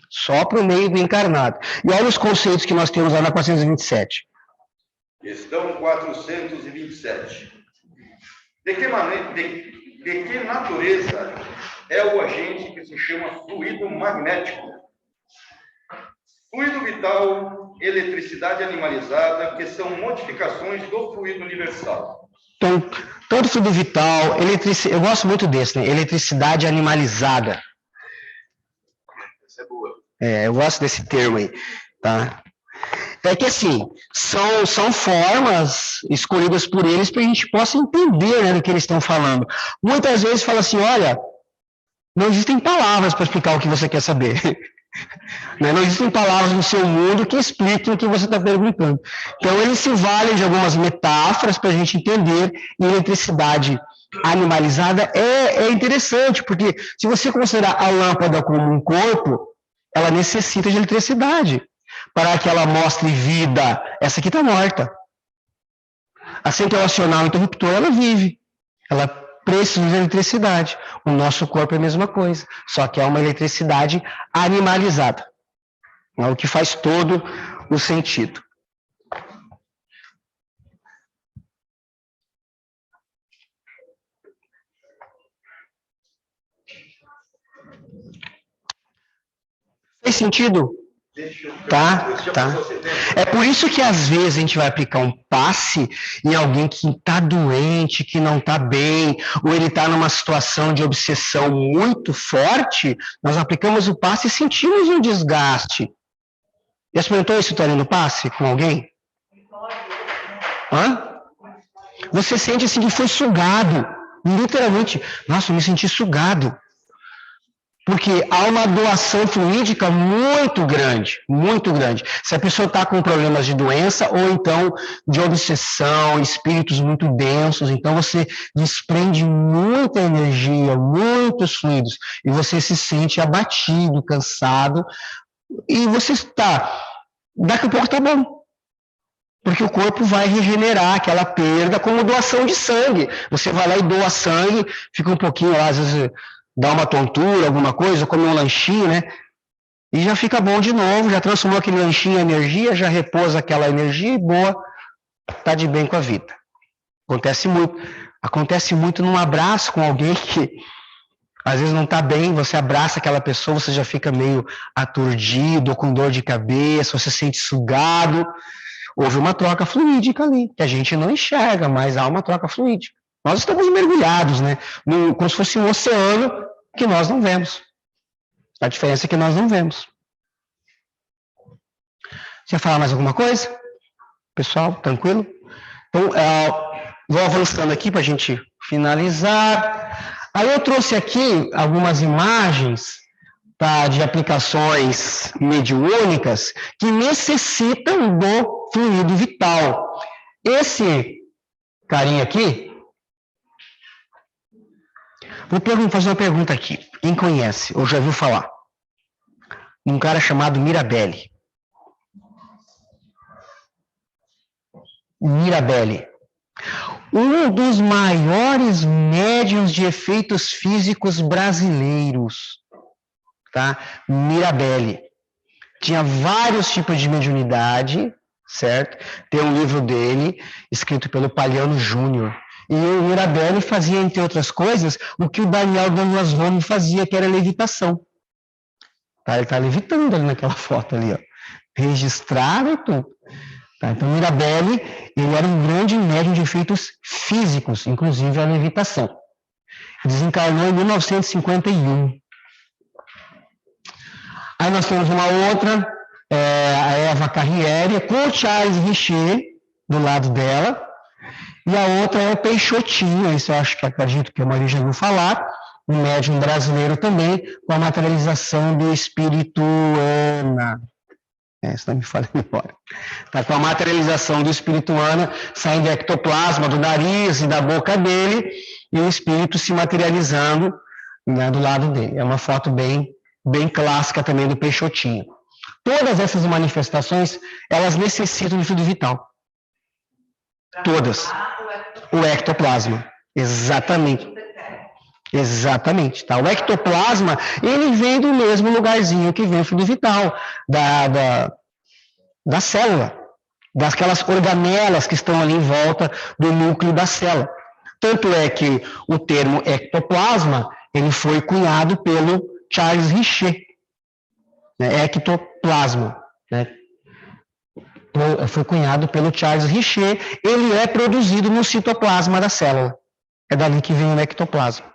Só por meio do encarnado. E olha os conceitos que nós temos lá na 427. Questão 427. De que natureza é o agente que se chama fluido magnético? Fluido vital, eletricidade animalizada, que são modificações do fluido universal. Então, todo fluido vital, eu gosto muito desse, né? Eletricidade animalizada. Essa é boa. Eu gosto desse termo aí, tá? É que, assim, são formas escolhidas por eles para a gente possa entender, né, do que eles estão falando. Muitas vezes fala assim, olha, não existem palavras para explicar o que você quer saber. Não existem palavras no seu mundo que expliquem o que você está perguntando. Então, eles se valem de algumas metáforas para a gente entender, e eletricidade animalizada é interessante, porque se você considerar a lâmpada como um corpo, ela necessita de eletricidade para que ela mostre vida. Essa aqui está morta. A central acional interruptor, ela vive. Ela precisa de eletricidade. O nosso corpo é a mesma coisa, só que é uma eletricidade animalizada. É o que faz todo o sentido. Fez sentido? Tá. É por isso que às vezes a gente vai aplicar um passe em alguém que está doente, que não está bem, ou ele está numa situação de obsessão muito forte, nós aplicamos o passe e sentimos um desgaste. Já experimentou esse historinho do passe com alguém? Hã? Você sente assim que foi sugado, literalmente. Nossa, eu me senti sugado. Porque há uma doação fluídica muito grande, muito grande. Se a pessoa está com problemas de doença ou então de obsessão, espíritos muito densos, então você desprende muita energia, muitos fluidos, e você se sente abatido, cansado, e você está, daqui a pouco está bom. Porque o corpo vai regenerar aquela perda como doação de sangue. Você vai lá e doa sangue, fica um pouquinho lá, às vezes dá uma tontura, alguma coisa, come um lanchinho, né? E já fica bom de novo, já transformou aquele lanchinho em energia, já repousa aquela energia e boa, tá de bem com a vida. Acontece muito num abraço com alguém que às vezes não tá bem, você abraça aquela pessoa, você já fica meio aturdido, ou com dor de cabeça, você se sente sugado. Houve uma troca fluídica ali, que a gente não enxerga, mas há uma troca fluídica. Nós estamos mergulhados, né? Como se fosse um oceano que nós não vemos. A diferença é que nós não vemos. Você ia falar mais alguma coisa? Pessoal, tranquilo? Então, vou avançando aqui para a gente finalizar. Aí eu trouxe aqui algumas imagens de aplicações mediúnicas que necessitam do fluido vital. Esse carinha aqui, vou fazer uma pergunta aqui. Quem conhece ou já ouviu falar? Um cara chamado Mirabelli. Mirabelli. Um dos maiores médiuns de efeitos físicos brasileiros. Tá? Mirabelli. Tinha vários tipos de mediunidade, certo? Tem um livro dele, escrito pelo Palhano Júnior. E o Mirabelli fazia, entre outras coisas, o que o Daniel Douglas Rome fazia, que era levitação. Tá? Ele está levitando ali naquela foto ali, ó. Registrado e tudo. Tá? Então, Mirabelli, ele era um grande médium de efeitos físicos, inclusive a levitação. Desencarnou em 1951. Aí nós temos uma outra, a Eva Carriere, com o Charles Richer do lado dela, e a outra é o Peixotinho, isso eu acredito que a maioria já ouviu falar, um médium brasileiro também, com a materialização do espírito Ana. Isso não me fala agora. Tá com a materialização do espírito Ana, saindo do ectoplasma do nariz e da boca dele, e o espírito se materializando, né, do lado dele. É uma foto bem clássica também do Peixotinho. Todas essas manifestações, elas necessitam de fluido vital. Todas. O ectoplasma. Exatamente. Exatamente. Tá? O ectoplasma, ele vem do mesmo lugarzinho que vem o fluido vital, da célula, daquelas organelas que estão ali em volta do núcleo da célula. Tanto é que o termo ectoplasma, ele foi cunhado pelo Charles Richer, né? Ectoplasma, né? Foi cunhado pelo Charles Richer, ele é produzido no citoplasma da célula, é dali que vem o ectoplasma.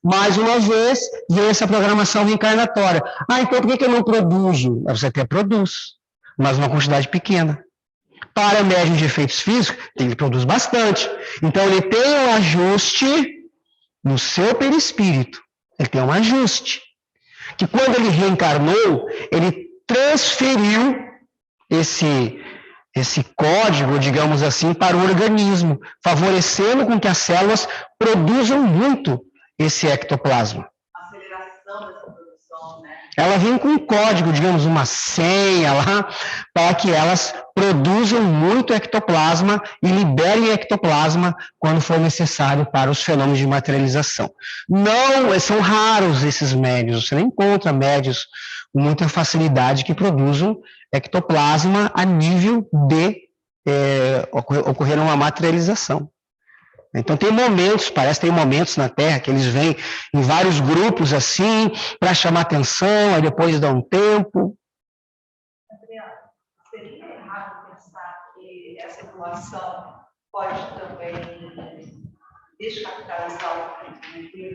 Mais uma vez, vem essa programação reencarnatória. Então por que eu não produzo? Você até produz, mas uma quantidade pequena. Para médium de efeitos físicos, ele produz bastante. Então ele tem um ajuste no seu perispírito. Ele tem um ajuste. que quando ele reencarnou, ele transferiu esse código, digamos assim, para o organismo, favorecendo com que as células produzam muito esse ectoplasma. Aceleração dessa produção, né? Ela vem com um código, digamos, uma senha lá, para que elas produzam muito ectoplasma e liberem ectoplasma quando for necessário para os fenômenos de materialização. Não, são raros esses médios, você não encontra médios com muita facilidade que produzam ectoplasma a nível de ocorrer uma materialização. Então tem momentos, parece que tem momentos na Terra que eles vêm em vários grupos assim, para chamar atenção, aí depois dá um tempo. Adriana, seria errado pensar que essa doação pode também descapitalizar o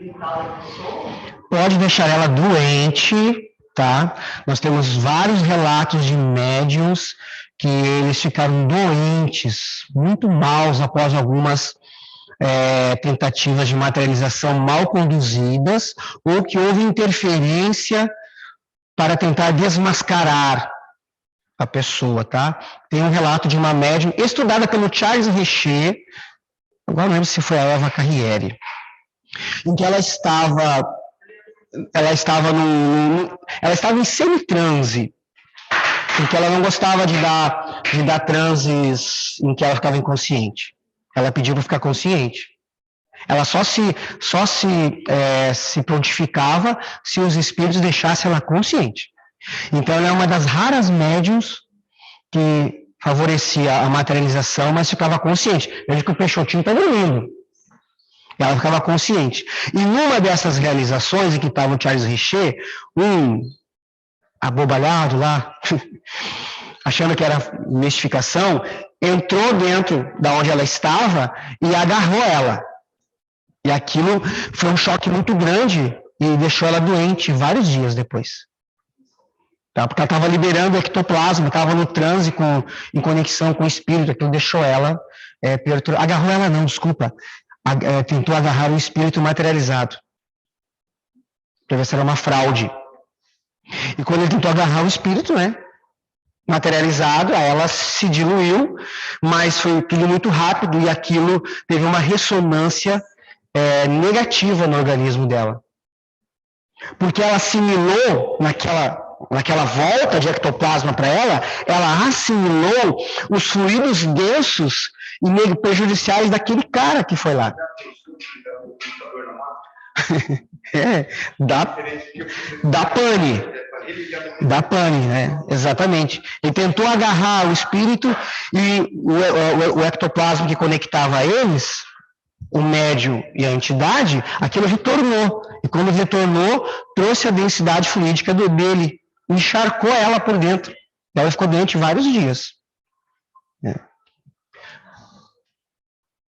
vital da pessoa? Pode deixar ela doente, tá? Nós temos vários relatos de médiums que eles ficaram doentes, muito maus após algumas tentativas de materialização mal conduzidas, ou que houve interferência para tentar desmascarar a pessoa, tá? Tem um relato de uma médium estudada pelo Charles Richer, agora não lembro se foi a Eva Carriere, em que ela estava em semitranse, porque ela não gostava de dar transes em que ela ficava inconsciente. Ela pediu para ficar consciente. Ela só se prontificava se os espíritos deixassem ela consciente. Então, ela é uma das raras médiums que favorecia a materialização, mas ficava consciente. Veja que o Peixotinho está dormindo. Ela ficava consciente. E numa dessas realizações em que estava o Charles Richer, um abobalhado lá, achando que era mistificação, entrou dentro da onde ela estava e agarrou ela. E aquilo foi um choque muito grande e deixou ela doente vários dias depois. Tá? Porque ela estava liberando ectoplasma, estava no transe em conexão com o espírito, aquilo deixou ela agarrou ela não, desculpa. Tentou agarrar o espírito materializado. Para ver se era uma fraude. E quando ele tentou agarrar o espírito, né? Materializado, ela se diluiu, mas foi tudo muito rápido e aquilo teve uma ressonância negativa no organismo dela. Porque ela assimilou, naquela volta de ectoplasma para ela assimilou os fluidos densos e meio prejudiciais daquele cara que foi lá. Da pane. Da pane, né? Exatamente. Ele tentou agarrar o espírito e o ectoplasma que conectava eles, o médium e a entidade, aquilo retornou. E quando retornou, trouxe a densidade fluídica dele, encharcou ela por dentro. Ela ficou doente vários dias.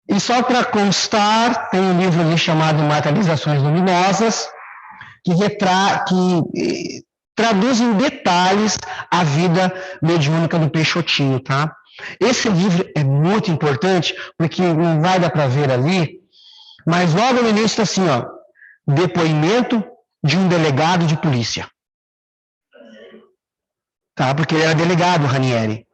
E só para constar, tem um livro ali chamado Materializações Luminosas, que traduz em detalhes a vida mediúnica do Peixotinho, tá? Esse livro é muito importante, porque não vai dar para ver ali, mas logo no início está assim, ó, depoimento de um delegado de polícia. Tá? Porque ele era delegado, Ranieri.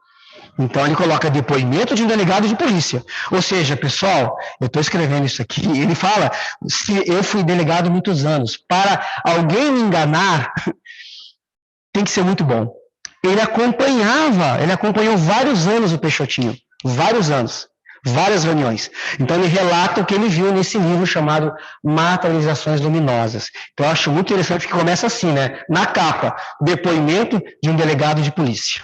Então, ele coloca depoimento de um delegado de polícia. Ou seja, pessoal, eu estou escrevendo isso aqui, ele fala, se eu fui delegado muitos anos, para alguém me enganar, tem que ser muito bom. Ele acompanhou vários anos o Peixotinho, vários anos, várias reuniões. Então, ele relata o que ele viu nesse livro chamado Materializações Luminosas. Então, eu acho muito interessante que começa assim, né? Na capa, depoimento de um delegado de polícia.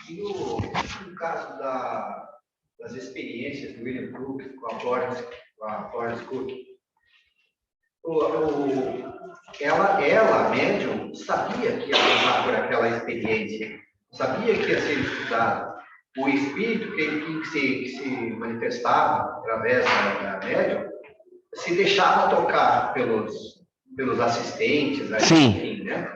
E no caso das experiências do William Crook com a Florence Cook, ela, médium, sabia que ia passar por aquela experiência, sabia que ia ser estudado. O espírito que se manifestava através da médium se deixava tocar pelos assistentes, né? Enfim, né?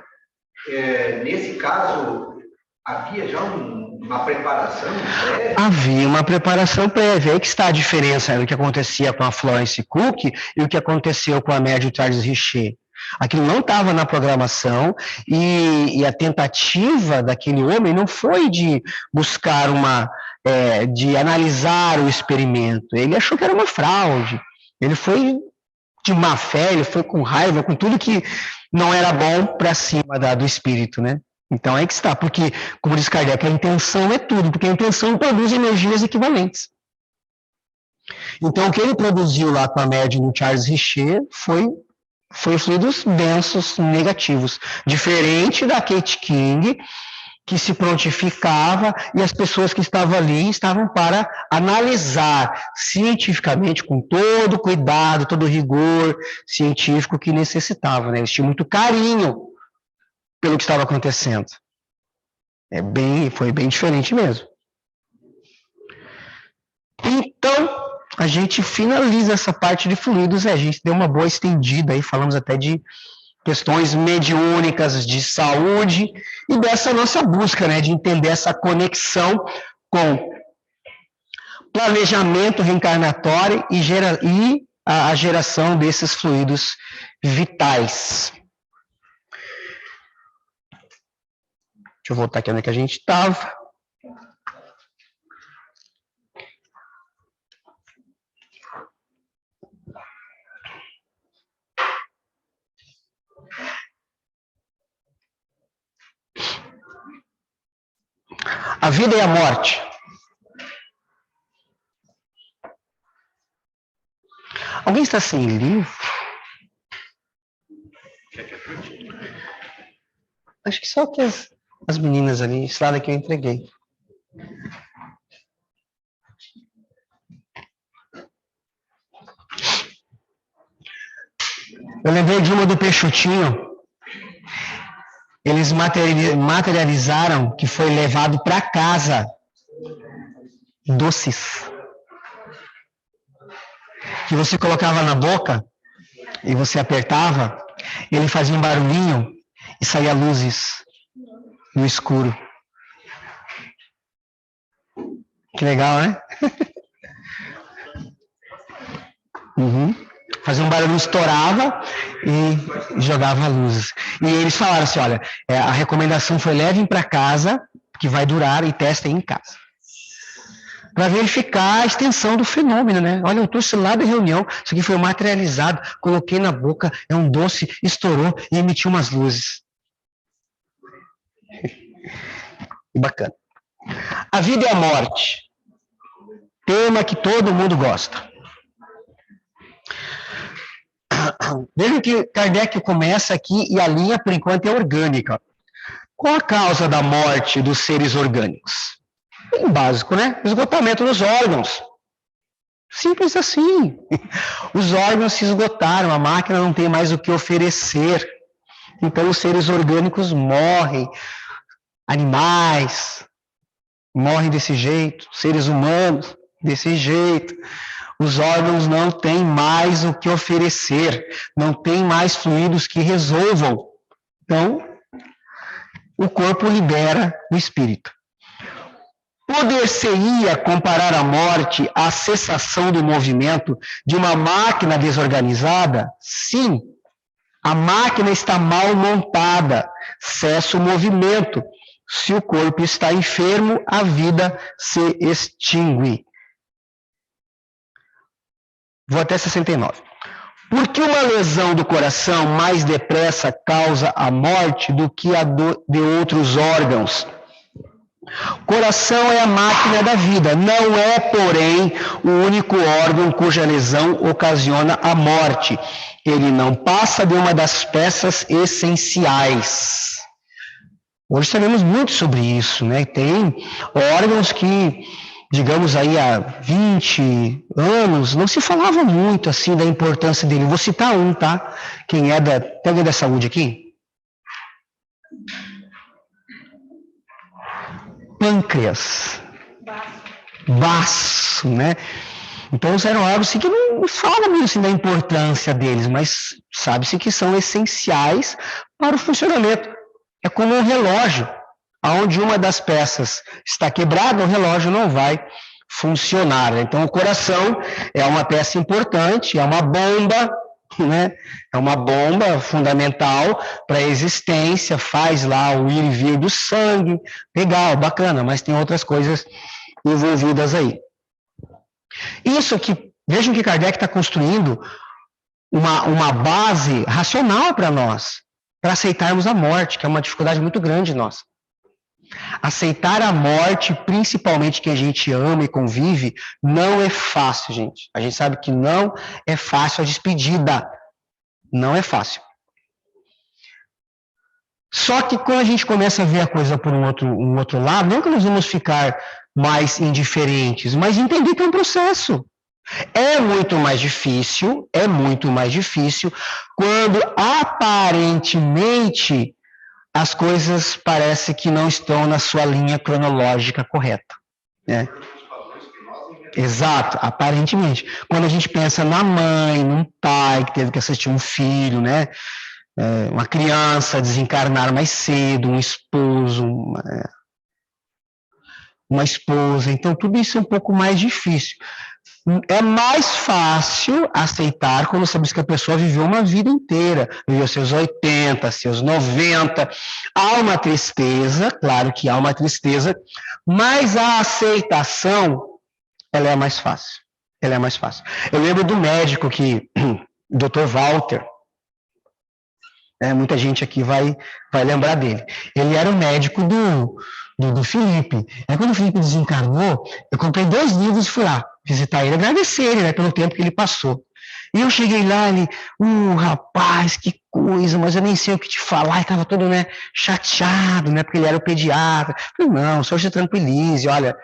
Nesse caso, havia já uma preparação prévia? Havia uma preparação prévia. Aí que está a diferença do que acontecia com a Florence Cook e o que aconteceu com a médium Charles Richer. Aquilo não estava na programação e a tentativa daquele homem não foi de buscar de analisar o experimento. Ele achou que era uma fraude. Ele foi de má fé, ele foi com raiva, com tudo que não era bom para cima do espírito, né? Então é que está, porque, como diz Kardec, a intenção é tudo, porque a intenção produz energias equivalentes. Então, o que ele produziu lá com a médium do Charles Richer foi fluidos densos negativos, diferente da Kate King, que se prontificava e as pessoas que estavam ali estavam para analisar cientificamente, com todo o cuidado, todo o rigor científico que necessitava, né? Eles tinham muito carinho pelo que estava acontecendo. Foi bem diferente mesmo. Então, a gente finaliza essa parte de fluidos, a gente deu uma boa estendida aí, falamos até de questões mediúnicas, de saúde, e dessa nossa busca, né, de entender essa conexão com planejamento reencarnatório e a geração desses fluidos vitais. Deixa eu voltar aqui onde é que a gente estava. A vida e a morte. Alguém está sem livro? Acho que só que as meninas ali, esse lado aqui eu entreguei. Eu lembrei de uma do Peixotinho. Eles materializaram que foi levado para casa doces. Que você colocava na boca e você apertava, ele fazia um barulhinho e saía luzes no escuro. Que legal, né? Fazia um barulho, estourava e jogava luzes. E eles falaram assim, olha, a recomendação foi levem para casa, que vai durar, e testem em casa. Para verificar a extensão do fenômeno, né? Olha, eu trouxe lá da reunião, isso aqui foi materializado, coloquei na boca, é um doce, estourou e emitiu umas luzes. Bacana. A vida e a morte. Tema que todo mundo gosta. Vejam que Kardec começa aqui e a linha, por enquanto, é orgânica. Qual a causa da morte dos seres orgânicos? Bem básico, né? Esgotamento dos órgãos. Simples assim. Os órgãos se esgotaram, a máquina não tem mais o que oferecer. Então, os seres orgânicos morrem. Animais morrem desse jeito, seres humanos desse jeito. Os órgãos não têm mais o que oferecer, não tem mais fluidos que resolvam. Então, o corpo libera o espírito. Poder-se-ia comparar a morte à cessação do movimento de uma máquina desorganizada? Sim, a máquina está mal montada, cessa o movimento. Se o corpo está enfermo, a vida se extingue. Vou até 69. Por que uma lesão do coração mais depressa causa a morte do que a de outros órgãos? O coração é a máquina da vida, não é, porém, o único órgão cuja lesão ocasiona a morte. Ele não passa de uma das peças essenciais. Hoje sabemos muito sobre isso, né? Tem órgãos que, digamos aí, há 20 anos, não se falava muito, assim, da importância dele. Vou citar um, tá? Quem é tem alguém da saúde aqui? Pâncreas. Baço, né? Então, eram órgãos assim, que não fala muito assim, da importância deles, mas sabe-se que são essenciais para o funcionamento. É como um relógio, onde uma das peças está quebrada, o relógio não vai funcionar. Então, o coração é uma peça importante, é uma bomba né? É uma bomba fundamental para a existência, faz lá o ir e vir do sangue. Legal, bacana, mas tem outras coisas envolvidas aí. Isso que, vejam que Kardec está construindo uma base racional para nós, para aceitarmos a morte, que é uma dificuldade muito grande nossa. Aceitar a morte, principalmente quem a gente ama e convive, não é fácil, gente. A gente sabe que não é fácil a despedida. Não é fácil. Só que quando a gente começa a ver a coisa por um outro lado, não que nós vamos ficar mais indiferentes, mas entender que é um processo. É muito mais difícil quando aparentemente as coisas parecem que não estão na sua linha cronológica correta, né? Exato, aparentemente. Quando a gente pensa na mãe, num pai que teve que assistir um filho, né? Uma criança desencarnar mais cedo, um esposo, uma esposa. Então, tudo isso é um pouco mais difícil. É mais fácil aceitar quando sabemos que a pessoa viveu uma vida inteira, viveu seus 80, seus 90. Há uma tristeza, claro que há uma tristeza, mas a aceitação, ela é mais fácil. Ela é mais fácil. Eu lembro do médico que, Dr. Walter, muita gente aqui vai lembrar dele. Ele era o médico do Felipe. Aí quando o Felipe desencarnou, eu comprei 2 livros e fui lá visitar ele, agradecer ele, né, pelo tempo que ele passou. E eu cheguei lá, ele, rapaz, que coisa, mas eu nem sei o que te falar, e estava todo, né, chateado, né, porque ele era o pediatra. Eu falei, não, o senhor se tranquilize, olha,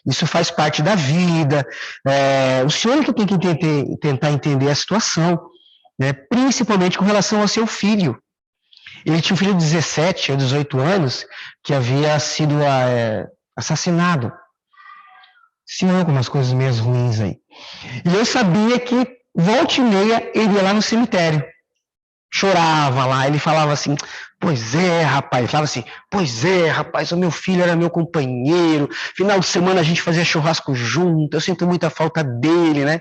isso faz parte da vida, o senhor é que tem que tentar entender a situação, né, principalmente com relação ao seu filho. Ele tinha um filho de 17 ou 18 anos que havia sido assassinado. Sim, algumas coisas meio ruins aí. E eu sabia que, volta e meia, ele ia lá no cemitério. Chorava lá, ele falava assim, pois é, rapaz. Ele falava assim, pois é, rapaz, o meu filho era meu companheiro. Final de semana a gente fazia churrasco junto, eu sinto muita falta dele, né?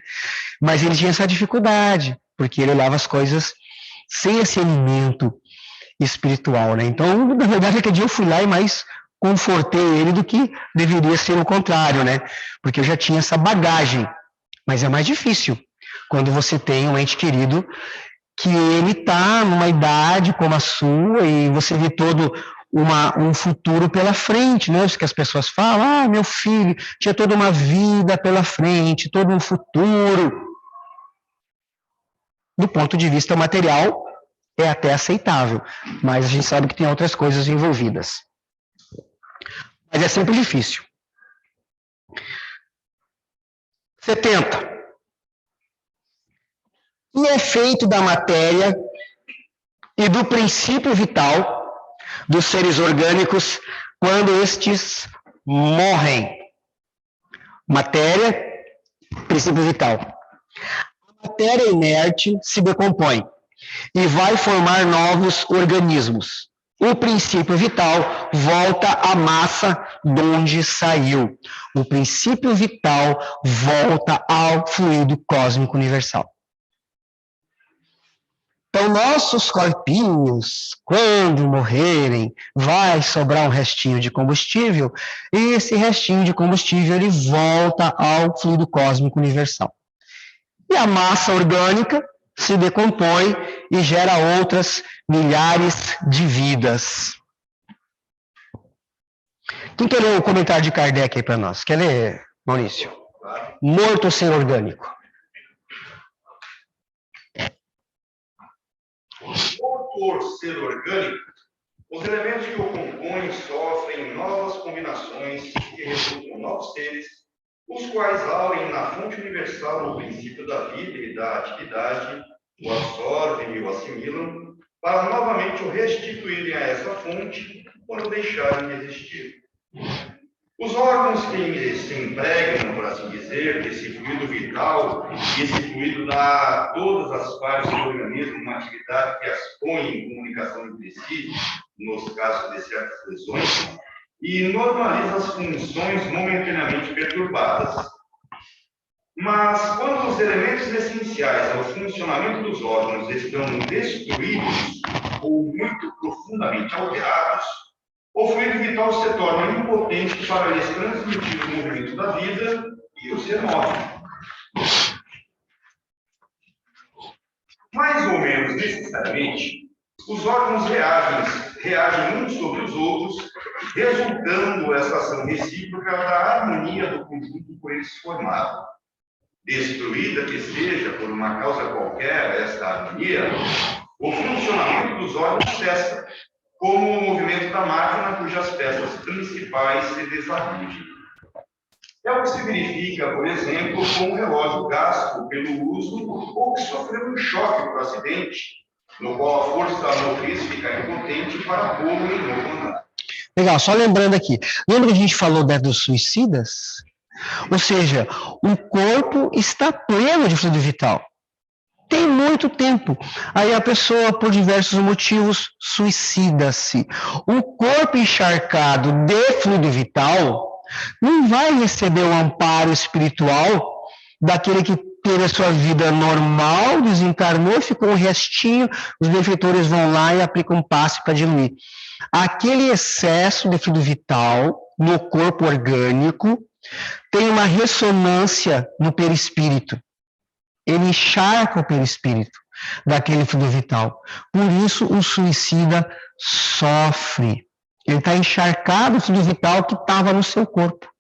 Mas ele tinha essa dificuldade, porque ele olhava as coisas sem esse alimento espiritual, né? Então, na verdade, aquele dia eu fui lá e mais confortei ele do que deveria ser o contrário, né? Porque eu já tinha essa bagagem. Mas é mais difícil quando você tem um ente querido que ele está numa idade como a sua e você vê todo um futuro pela frente, né? Isso que as pessoas falam, meu filho tinha toda uma vida pela frente, todo um futuro. Do ponto de vista material, é até aceitável, mas a gente sabe que tem outras coisas envolvidas. Mas é sempre difícil. 70. O efeito da matéria e do princípio vital dos seres orgânicos quando estes morrem. Matéria, princípio vital. A matéria inerte se decompõe e vai formar novos organismos. O princípio vital volta à massa de onde saiu. O princípio vital volta ao fluido cósmico universal. Então, nossos corpinhos, quando morrerem, vai sobrar um restinho de combustível, e esse restinho de combustível ele volta ao fluido cósmico universal. E a massa orgânica se decompõe e gera outras milhares de vidas. Quem quer ler o comentário de Kardec aí para nós? Quer ler, Maurício? Morto ou ser orgânico? Por ser orgânico, os elementos que o compõem sofrem novas combinações que resultam novos seres, os quais auem na fonte universal o princípio da vida e da atividade, o absorvem e o assimilam, para novamente o restituírem a essa fonte quando deixarem de existir. Os órgãos que se empregam, por assim dizer, desse fluido vital, e esse fluido dá a todas as partes do organismo uma atividade que as põe em comunicação entre si, nos casos de certas lesões, e normaliza as funções momentaneamente perturbadas. Mas, quando os elementos essenciais ao funcionamento dos órgãos estão destruídos ou muito profundamente alterados, o fluido vital se torna impotente para lhes transmitir o movimento da vida e os remove. Mais ou menos necessariamente, os órgãos reagem uns sobre os outros, resultando essa ação recíproca da harmonia do conjunto por eles formado. Destruída que seja por uma causa qualquer esta harmonia, o funcionamento dos órgãos cessa, como o movimento da máquina cujas peças principais se desarranjam. É o que se verifica, por exemplo, com um relógio gasto pelo uso ou que sofreu um choque por acidente, no qual a força motriz fica impotente para pô-lo em novo andar. Legal, só lembrando aqui, lembra que a gente falou dos suicidas? Ou seja, o corpo está pleno de fluido vital. Tem muito tempo. Aí a pessoa, por diversos motivos, suicida-se. Um corpo encharcado de fluido vital não vai receber o amparo espiritual daquele que teve a sua vida normal, desencarnou, ficou um restinho, os benfeitores vão lá e aplicam um passe para diluir. Aquele excesso de fluido vital no corpo orgânico tem uma ressonância no perispírito. Ele encharca o perispírito daquele fluido vital. Por isso, o suicida sofre. Ele está encharcado do fluido vital que estava no seu corpo.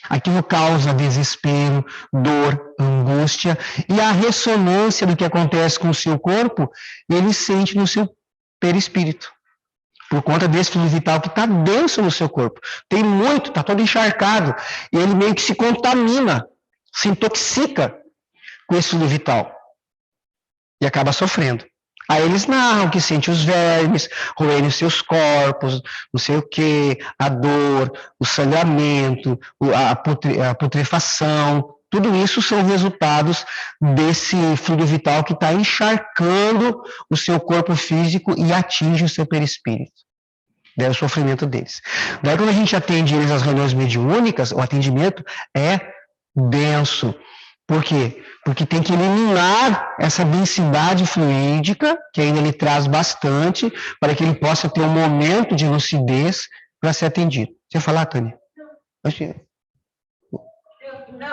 Aquilo causa desespero, dor, angústia, e a ressonância do que acontece com o seu corpo, ele sente no seu perispírito. Por conta desse fluido vital que está denso no seu corpo. Tem muito, está todo encharcado. E ele meio que se contamina, se intoxica com esse fluido vital. E acaba sofrendo. Aí eles narram que sente os vermes, roerem os seus corpos, não sei o quê, a dor, o sangramento, a putrefação. Tudo isso são resultados desse fluido vital que está encharcando o seu corpo físico e atinge o seu perispírito. Daí o sofrimento deles. Daí quando a gente atende eles às reuniões mediúnicas, o atendimento é denso. Por quê? Porque tem que eliminar essa densidade fluídica, que ainda ele traz bastante, para que ele possa ter um momento de lucidez para ser atendido. Você ia falar, Tânia? Não, eu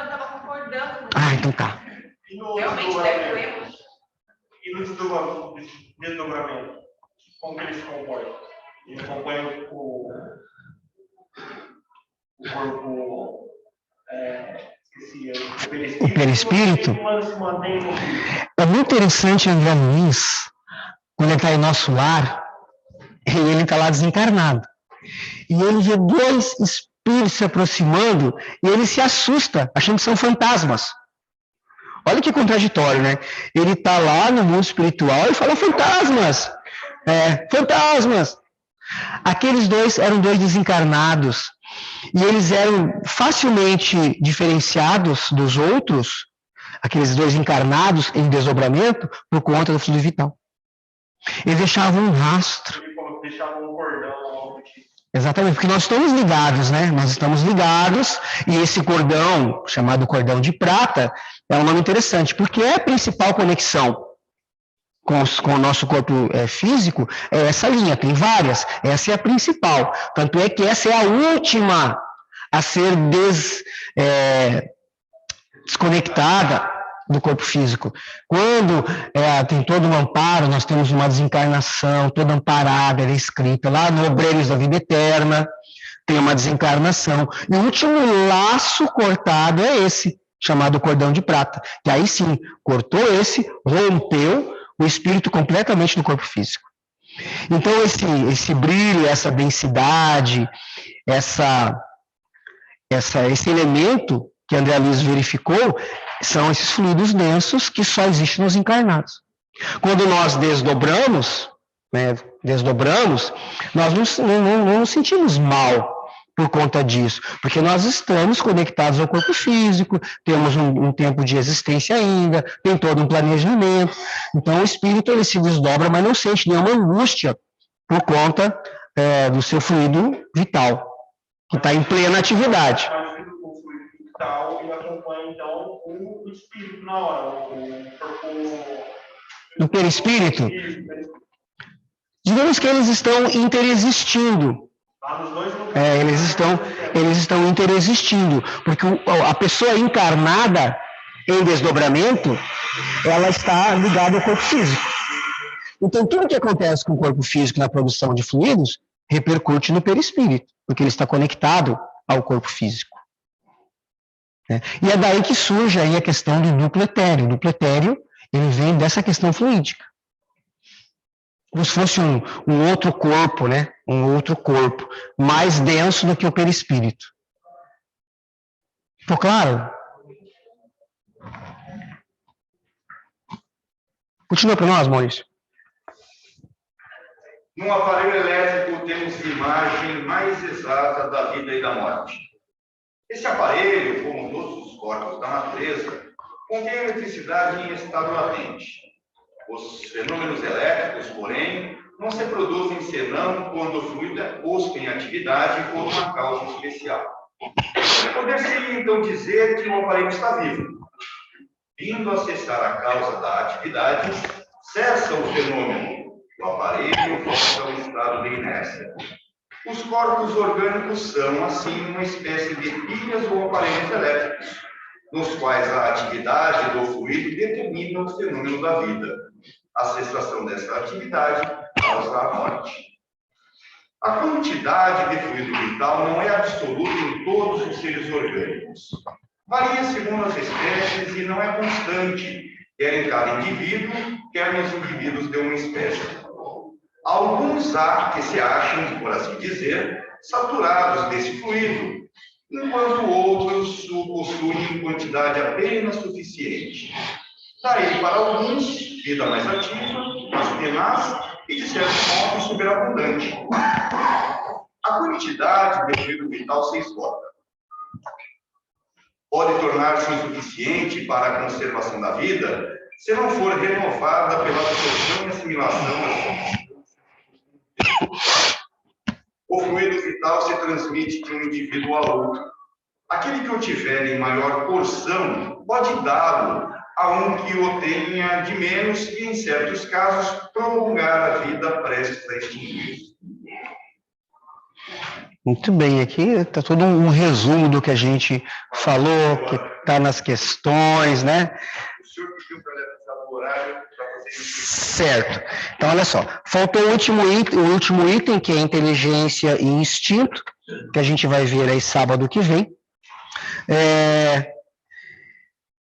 estava concordando. Ah, então tá. Realmente deve doer. E no desdobramento, como que ele se comporta? Ele acompanha o corpo... O perispírito. É muito interessante André Luiz, quando ele está em nosso lar, ele está lá desencarnado. E ele vê dois espíritos se aproximando e ele se assusta, achando que são fantasmas. Olha que contraditório, né? Ele está lá no mundo espiritual e fala fantasmas. Fantasmas. Aqueles dois eram dois desencarnados. E eles eram facilmente diferenciados dos outros, aqueles dois encarnados em desdobramento, por conta do fluido vital. Eles deixavam um rastro. Deixavam um cordão. Exatamente, porque nós estamos ligados, né? Nós estamos ligados, e esse cordão, chamado cordão de prata, é um nome interessante, porque é a principal conexão com o nosso corpo físico, é essa linha, tem várias, essa é a principal, tanto é que essa é a última a ser desconectada do corpo físico. Quando tem todo um amparo, nós temos uma desencarnação, toda amparada, ela é escrita lá no Obreiros da Vida Eterna, tem uma desencarnação, e o último laço cortado é esse, chamado cordão de prata, que aí sim, cortou esse, rompeu o espírito completamente do corpo físico. Então, esse brilho, essa densidade, esse elemento que André Luiz verificou, são esses fluidos densos que só existem nos encarnados. Quando nós desdobramos, nós não nos sentimos mal por conta disso, porque nós estamos conectados ao corpo físico, temos um tempo de existência ainda, tem todo um planejamento. Então, o espírito ele se desdobra, mas não sente nenhuma angústia por conta do seu fluido vital, que está em plena atividade. O fluido vital, ele acompanha, então, o o espírito na hora, o corpo... No perispírito? Digamos que eles estão interexistindo. Eles estão interexistindo, porque a pessoa encarnada em desdobramento, ela está ligada ao corpo físico. Então, tudo que acontece com o corpo físico na produção de fluidos repercute no perispírito, porque ele está conectado ao corpo físico. E é daí que surge aí a questão do duplo etéreo. O duplo etéreo, ele vem dessa questão fluídica. Como se fosse um outro corpo, né? Um outro corpo, mais denso do que o perispírito. Ficou claro? Continua para nós, Maurício. No aparelho elétrico temos imagem mais exata da vida e da morte. Esse aparelho, como todos os corpos da natureza, contém eletricidade em estado latente. Os fenômenos elétricos, porém, não se produzem senão quando o fluido é posto em atividade por uma causa especial. Poder-se então dizer que o aparelho está vivo. Vindo a cessar a causa da atividade, cessa o fenômeno. O aparelho volta ao estado de inércia. Os corpos orgânicos são, assim, uma espécie de pilhas ou aparelhos elétricos, nos quais a atividade do fluido determina o fenômeno da vida. A cessação dessa atividade causa a morte. A quantidade de fluido vital não é absoluta em todos os seres orgânicos. Varia segundo as espécies e não é constante, quer em cada indivíduo, quer nos indivíduos de uma espécie. Alguns há que se acham, por assim dizer, saturados desse fluido, enquanto outros o possuem em quantidade apenas suficiente. Daí, para alguns, vida mais ativa, mais tenaz e, de certo modo, superabundante. A quantidade de fluido vital se esgota. Pode tornar-se insuficiente para a conservação da vida se não for renovada pela absorção e assimilação das substâncias. O fluido vital se transmite de um indivíduo a outro. Aquele que o tiver em maior porção pode dá-lo a um que o tenha de menos e, em certos casos, prolongar a vida prestes a extinguir. Muito bem, aqui está todo um resumo do que a gente falou, que está nas questões, né? O senhor pediu para avisar o horário para fazer isso. Certo. Então, olha só, faltou o último item, que é inteligência e instinto, que a gente vai ver aí sábado que vem.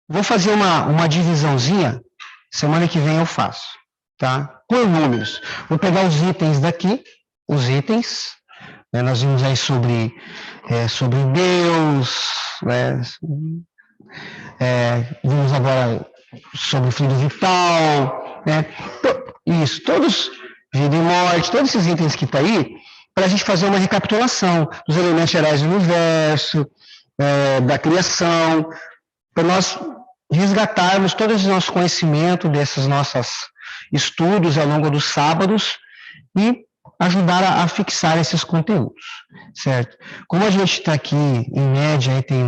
Vou fazer uma divisãozinha, semana que vem eu faço, tá? Por números. Vou pegar os itens daqui, os itens, né? Nós vimos aí sobre Deus, né? Vimos agora sobre o fluido vital, né? Isso, todos, vida e morte, todos esses itens que estão aí, para a gente fazer uma recapitulação dos elementos gerais do universo, da criação, para nós resgatarmos todo esse nosso conhecimento desses nossos estudos ao longo dos sábados e ajudar a fixar esses conteúdos, certo? Como a gente está aqui, em média, aí tem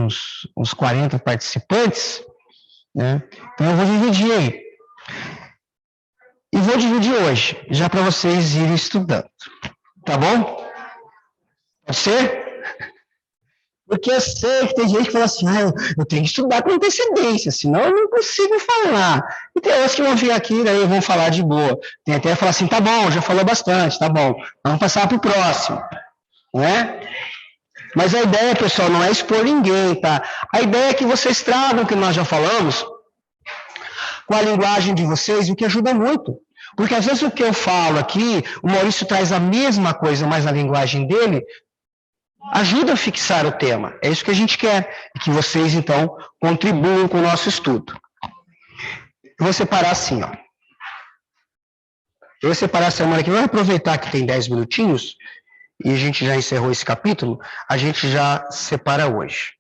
uns 40 participantes, né? Então eu vou dividir aí. E vou dividir hoje, já para vocês irem estudando, tá bom? Pode ser? Porque eu sei que tem gente que fala assim, eu tenho que estudar com antecedência, senão eu não consigo falar. E tem outros que vão vir aqui, daí vão falar de boa. Tem até que falar assim, tá bom, já falou bastante, tá bom, vamos passar para o próximo, né? Mas a ideia, pessoal, não é expor ninguém, tá? A ideia é que vocês tragam o que nós já falamos com a linguagem de vocês, o que ajuda muito. Porque às vezes o que eu falo aqui, o Maurício traz a mesma coisa, mas na linguagem dele, ajuda a fixar o tema. É isso que a gente quer, e que vocês, então, contribuam com o nosso estudo. Eu vou separar assim, ó. Eu vou separar a semana que vem, vou aproveitar que tem 10 minutinhos, e a gente já encerrou esse capítulo, a gente já separa hoje.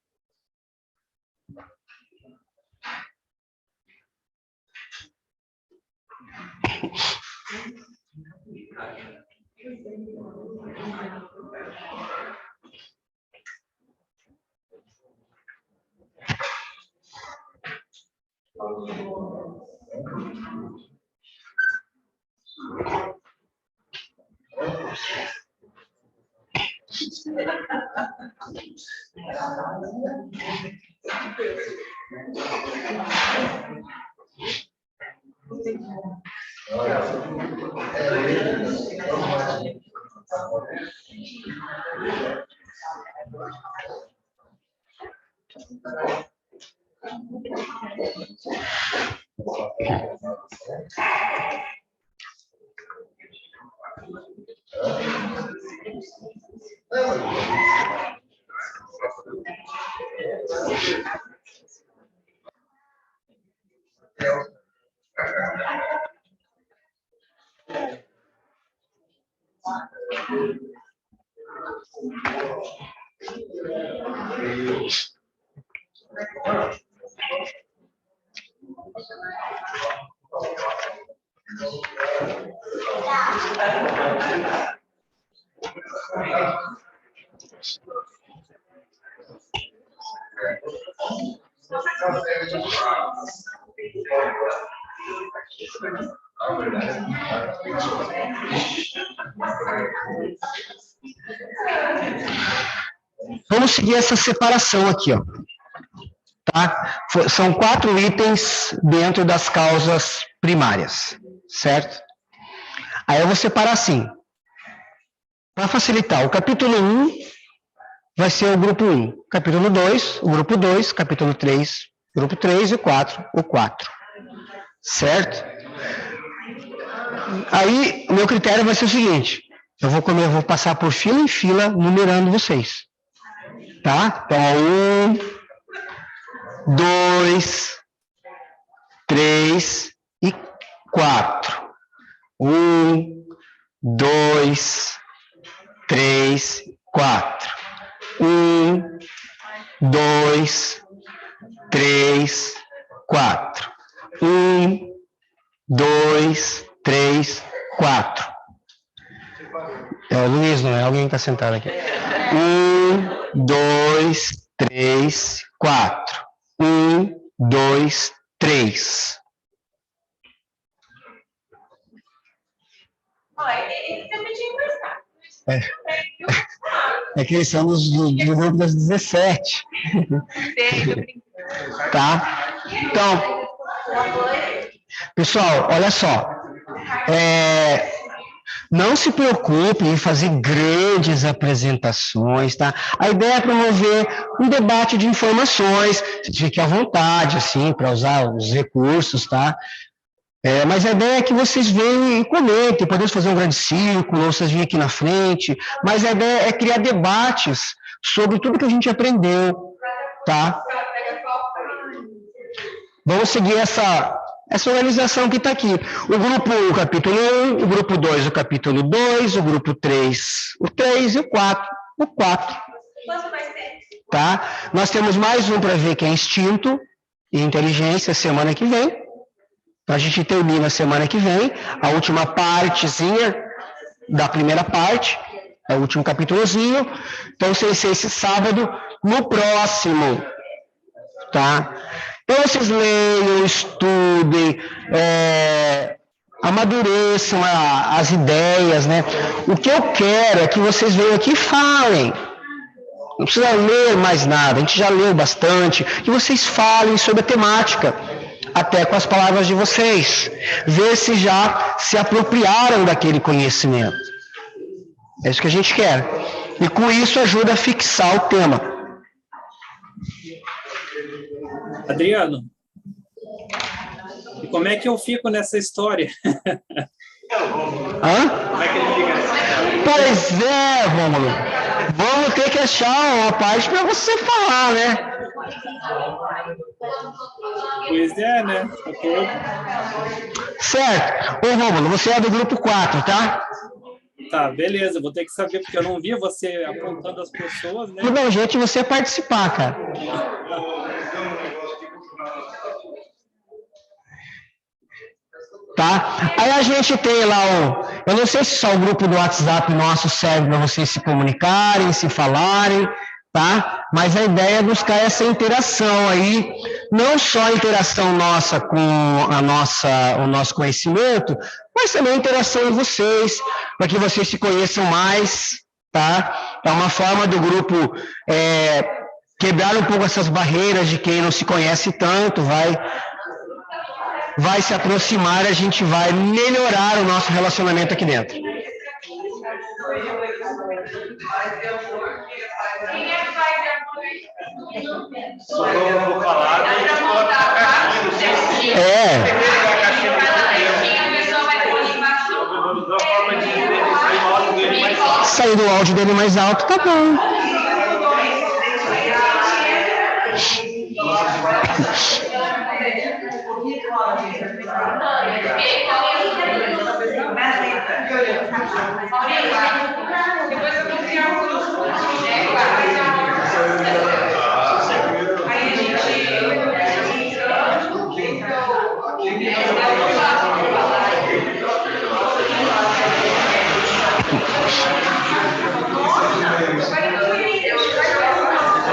Vamos seguir essa separação aqui, ó. Tá? São 4 itens dentro das causas primárias, certo? Aí eu vou separar assim. Para facilitar, o capítulo 1 vai ser o grupo 1. Capítulo 2, o grupo 2. Capítulo 3, o grupo 3. E o 4, o 4. Certo? Aí, o meu critério vai ser o seguinte. Eu vou passar por fila em fila, numerando vocês. Tá? Então, 1, 2, 3 e 4. 1, 2, 3, 4. 1, 2, 3, 4. 1, 2, 3, 4. É o Luiz, não é? Alguém que está sentado aqui. 1, 2, 3, 4. 1, 2, 3. Ele também tinha emprestado. É que eles são do grupo das 17. Tá? Então, pessoal, olha só. Não se preocupe em fazer grandes apresentações, tá? A ideia é promover um debate de informações, fique à vontade, assim, para usar os recursos, tá? Mas a ideia é que vocês venham e comentem, podemos fazer um grande círculo, ou vocês virem aqui na frente, mas a ideia é criar debates sobre tudo que a gente aprendeu, tá? Vamos seguir essa organização que está aqui. O grupo 1, o capítulo 1, o grupo 2, o capítulo 2, o grupo 3, o 3 e o 4, o 4. Tá? Nós temos mais um para ver que é instinto e inteligência semana que vem. A gente termina semana que vem, a última partezinha da primeira parte, é o último capítulozinho. Então, vai ser esse sábado, no próximo, tá? Então, vocês leiam, estudem, amadureçam as ideias, né? O que eu quero é que vocês venham aqui e falem. Não precisa ler mais nada, a gente já leu bastante. Que vocês falem sobre a temática, até com as palavras de vocês. Ver se já se apropriaram daquele conhecimento. É isso que a gente quer. E com isso ajuda a fixar o tema. Adriano, e como é que eu fico nessa história? Hã? Como é que ele fica nessa história? Pois é, Rômulo. Vamos ter que achar uma parte para você falar, né? Pois é, né? Certo. Ô, Rômulo, você é do grupo 4, tá? Tá, beleza. Vou ter que saber, porque eu não via você apontando as pessoas, né? Não, gente, você participar, cara. Tá? Aí a gente tem lá eu não sei se só o grupo do WhatsApp nosso serve para vocês se comunicarem, se falarem, tá? Mas a ideia é buscar essa interação aí, não só a interação nossa com o nosso conhecimento, mas também a interação de vocês, para que vocês se conheçam mais, tá? É uma forma do grupo quebrar um pouco essas barreiras de quem não se conhece tanto, vai se aproximar, a gente vai melhorar o nosso relacionamento aqui dentro. Sair do áudio dele mais alto, tá bom.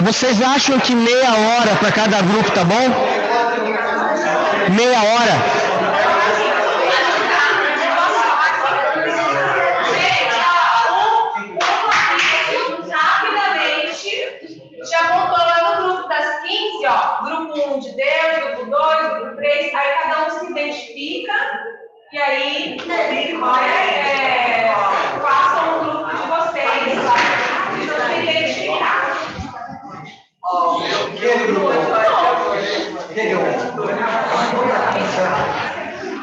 Vocês acham que meia hora para cada grupo tá bom? Meia hora. Já voltou lá no grupo das 15, ó. Grupo 1 de Deus, grupo 2, grupo 3. Aí cada um se identifica. E aí, façam um grupo de vocês lá. Precisa se identificar.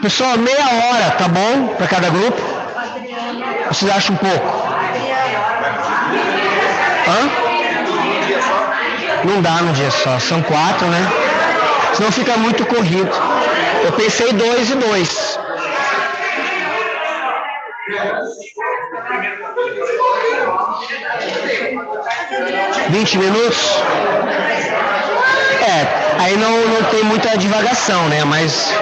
Pessoal, meia hora, tá bom? Para cada grupo? Vocês acham um pouco? Hã? Não dá num dia só, são 4, né? Senão fica muito corrido. Eu pensei 2 e 2. $20 minutos? Aí não tem muita divagação, né? Mas...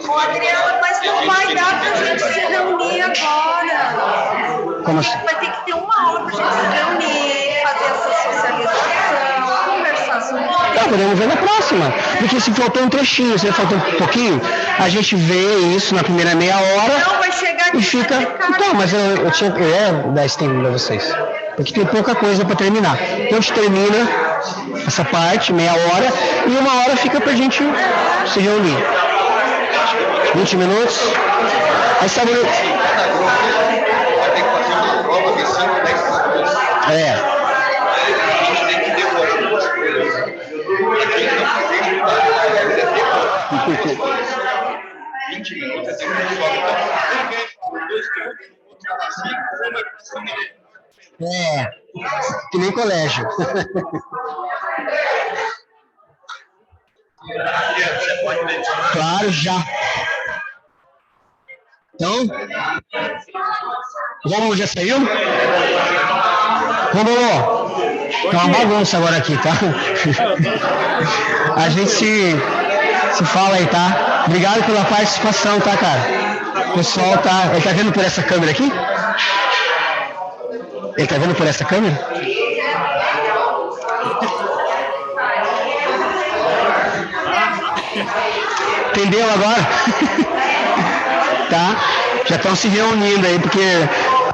Ô, Adriano, mas não vai dar pra gente se reunir agora. Como assim? Vai ter que ter uma hora pra gente se reunir, fazer essa socialização, conversar sobre isso. Podemos ver na próxima. Porque se faltou um trechinho, se faltou um pouquinho, a gente vê isso na primeira meia hora. Não, vai chegar aqui. E fica... Então, mas eu ia dar esse tempo para vocês. Porque tem pouca coisa para terminar. Então a gente termina essa parte, meia hora, e uma hora fica pra gente se reunir. 20 minutos. Aí sabe... Que nem colégio. Claro, já. Então, o Rômulo já saiu? Rômulo, tá uma bagunça agora aqui, tá? A gente se fala aí, tá? Obrigado pela participação, tá, cara? O pessoal tá... Ele tá vendo por essa câmera aqui? Ele tá vendo por essa câmera? Entendeu agora? Tá? Já estão se reunindo aí, porque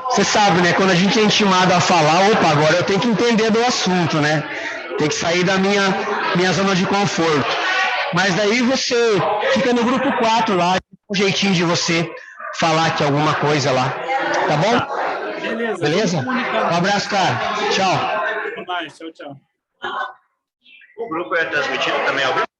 você sabe, né? Quando a gente é intimado a falar, opa, agora eu tenho que entender do assunto, né? Tem que sair da minha zona de conforto. Mas daí você fica no grupo 4 lá, um jeitinho de você falar aqui alguma coisa lá. Tá bom? Beleza? Um abraço, cara. Tchau. Até mais. Tchau, tchau. O grupo é transmitido também ao vivo?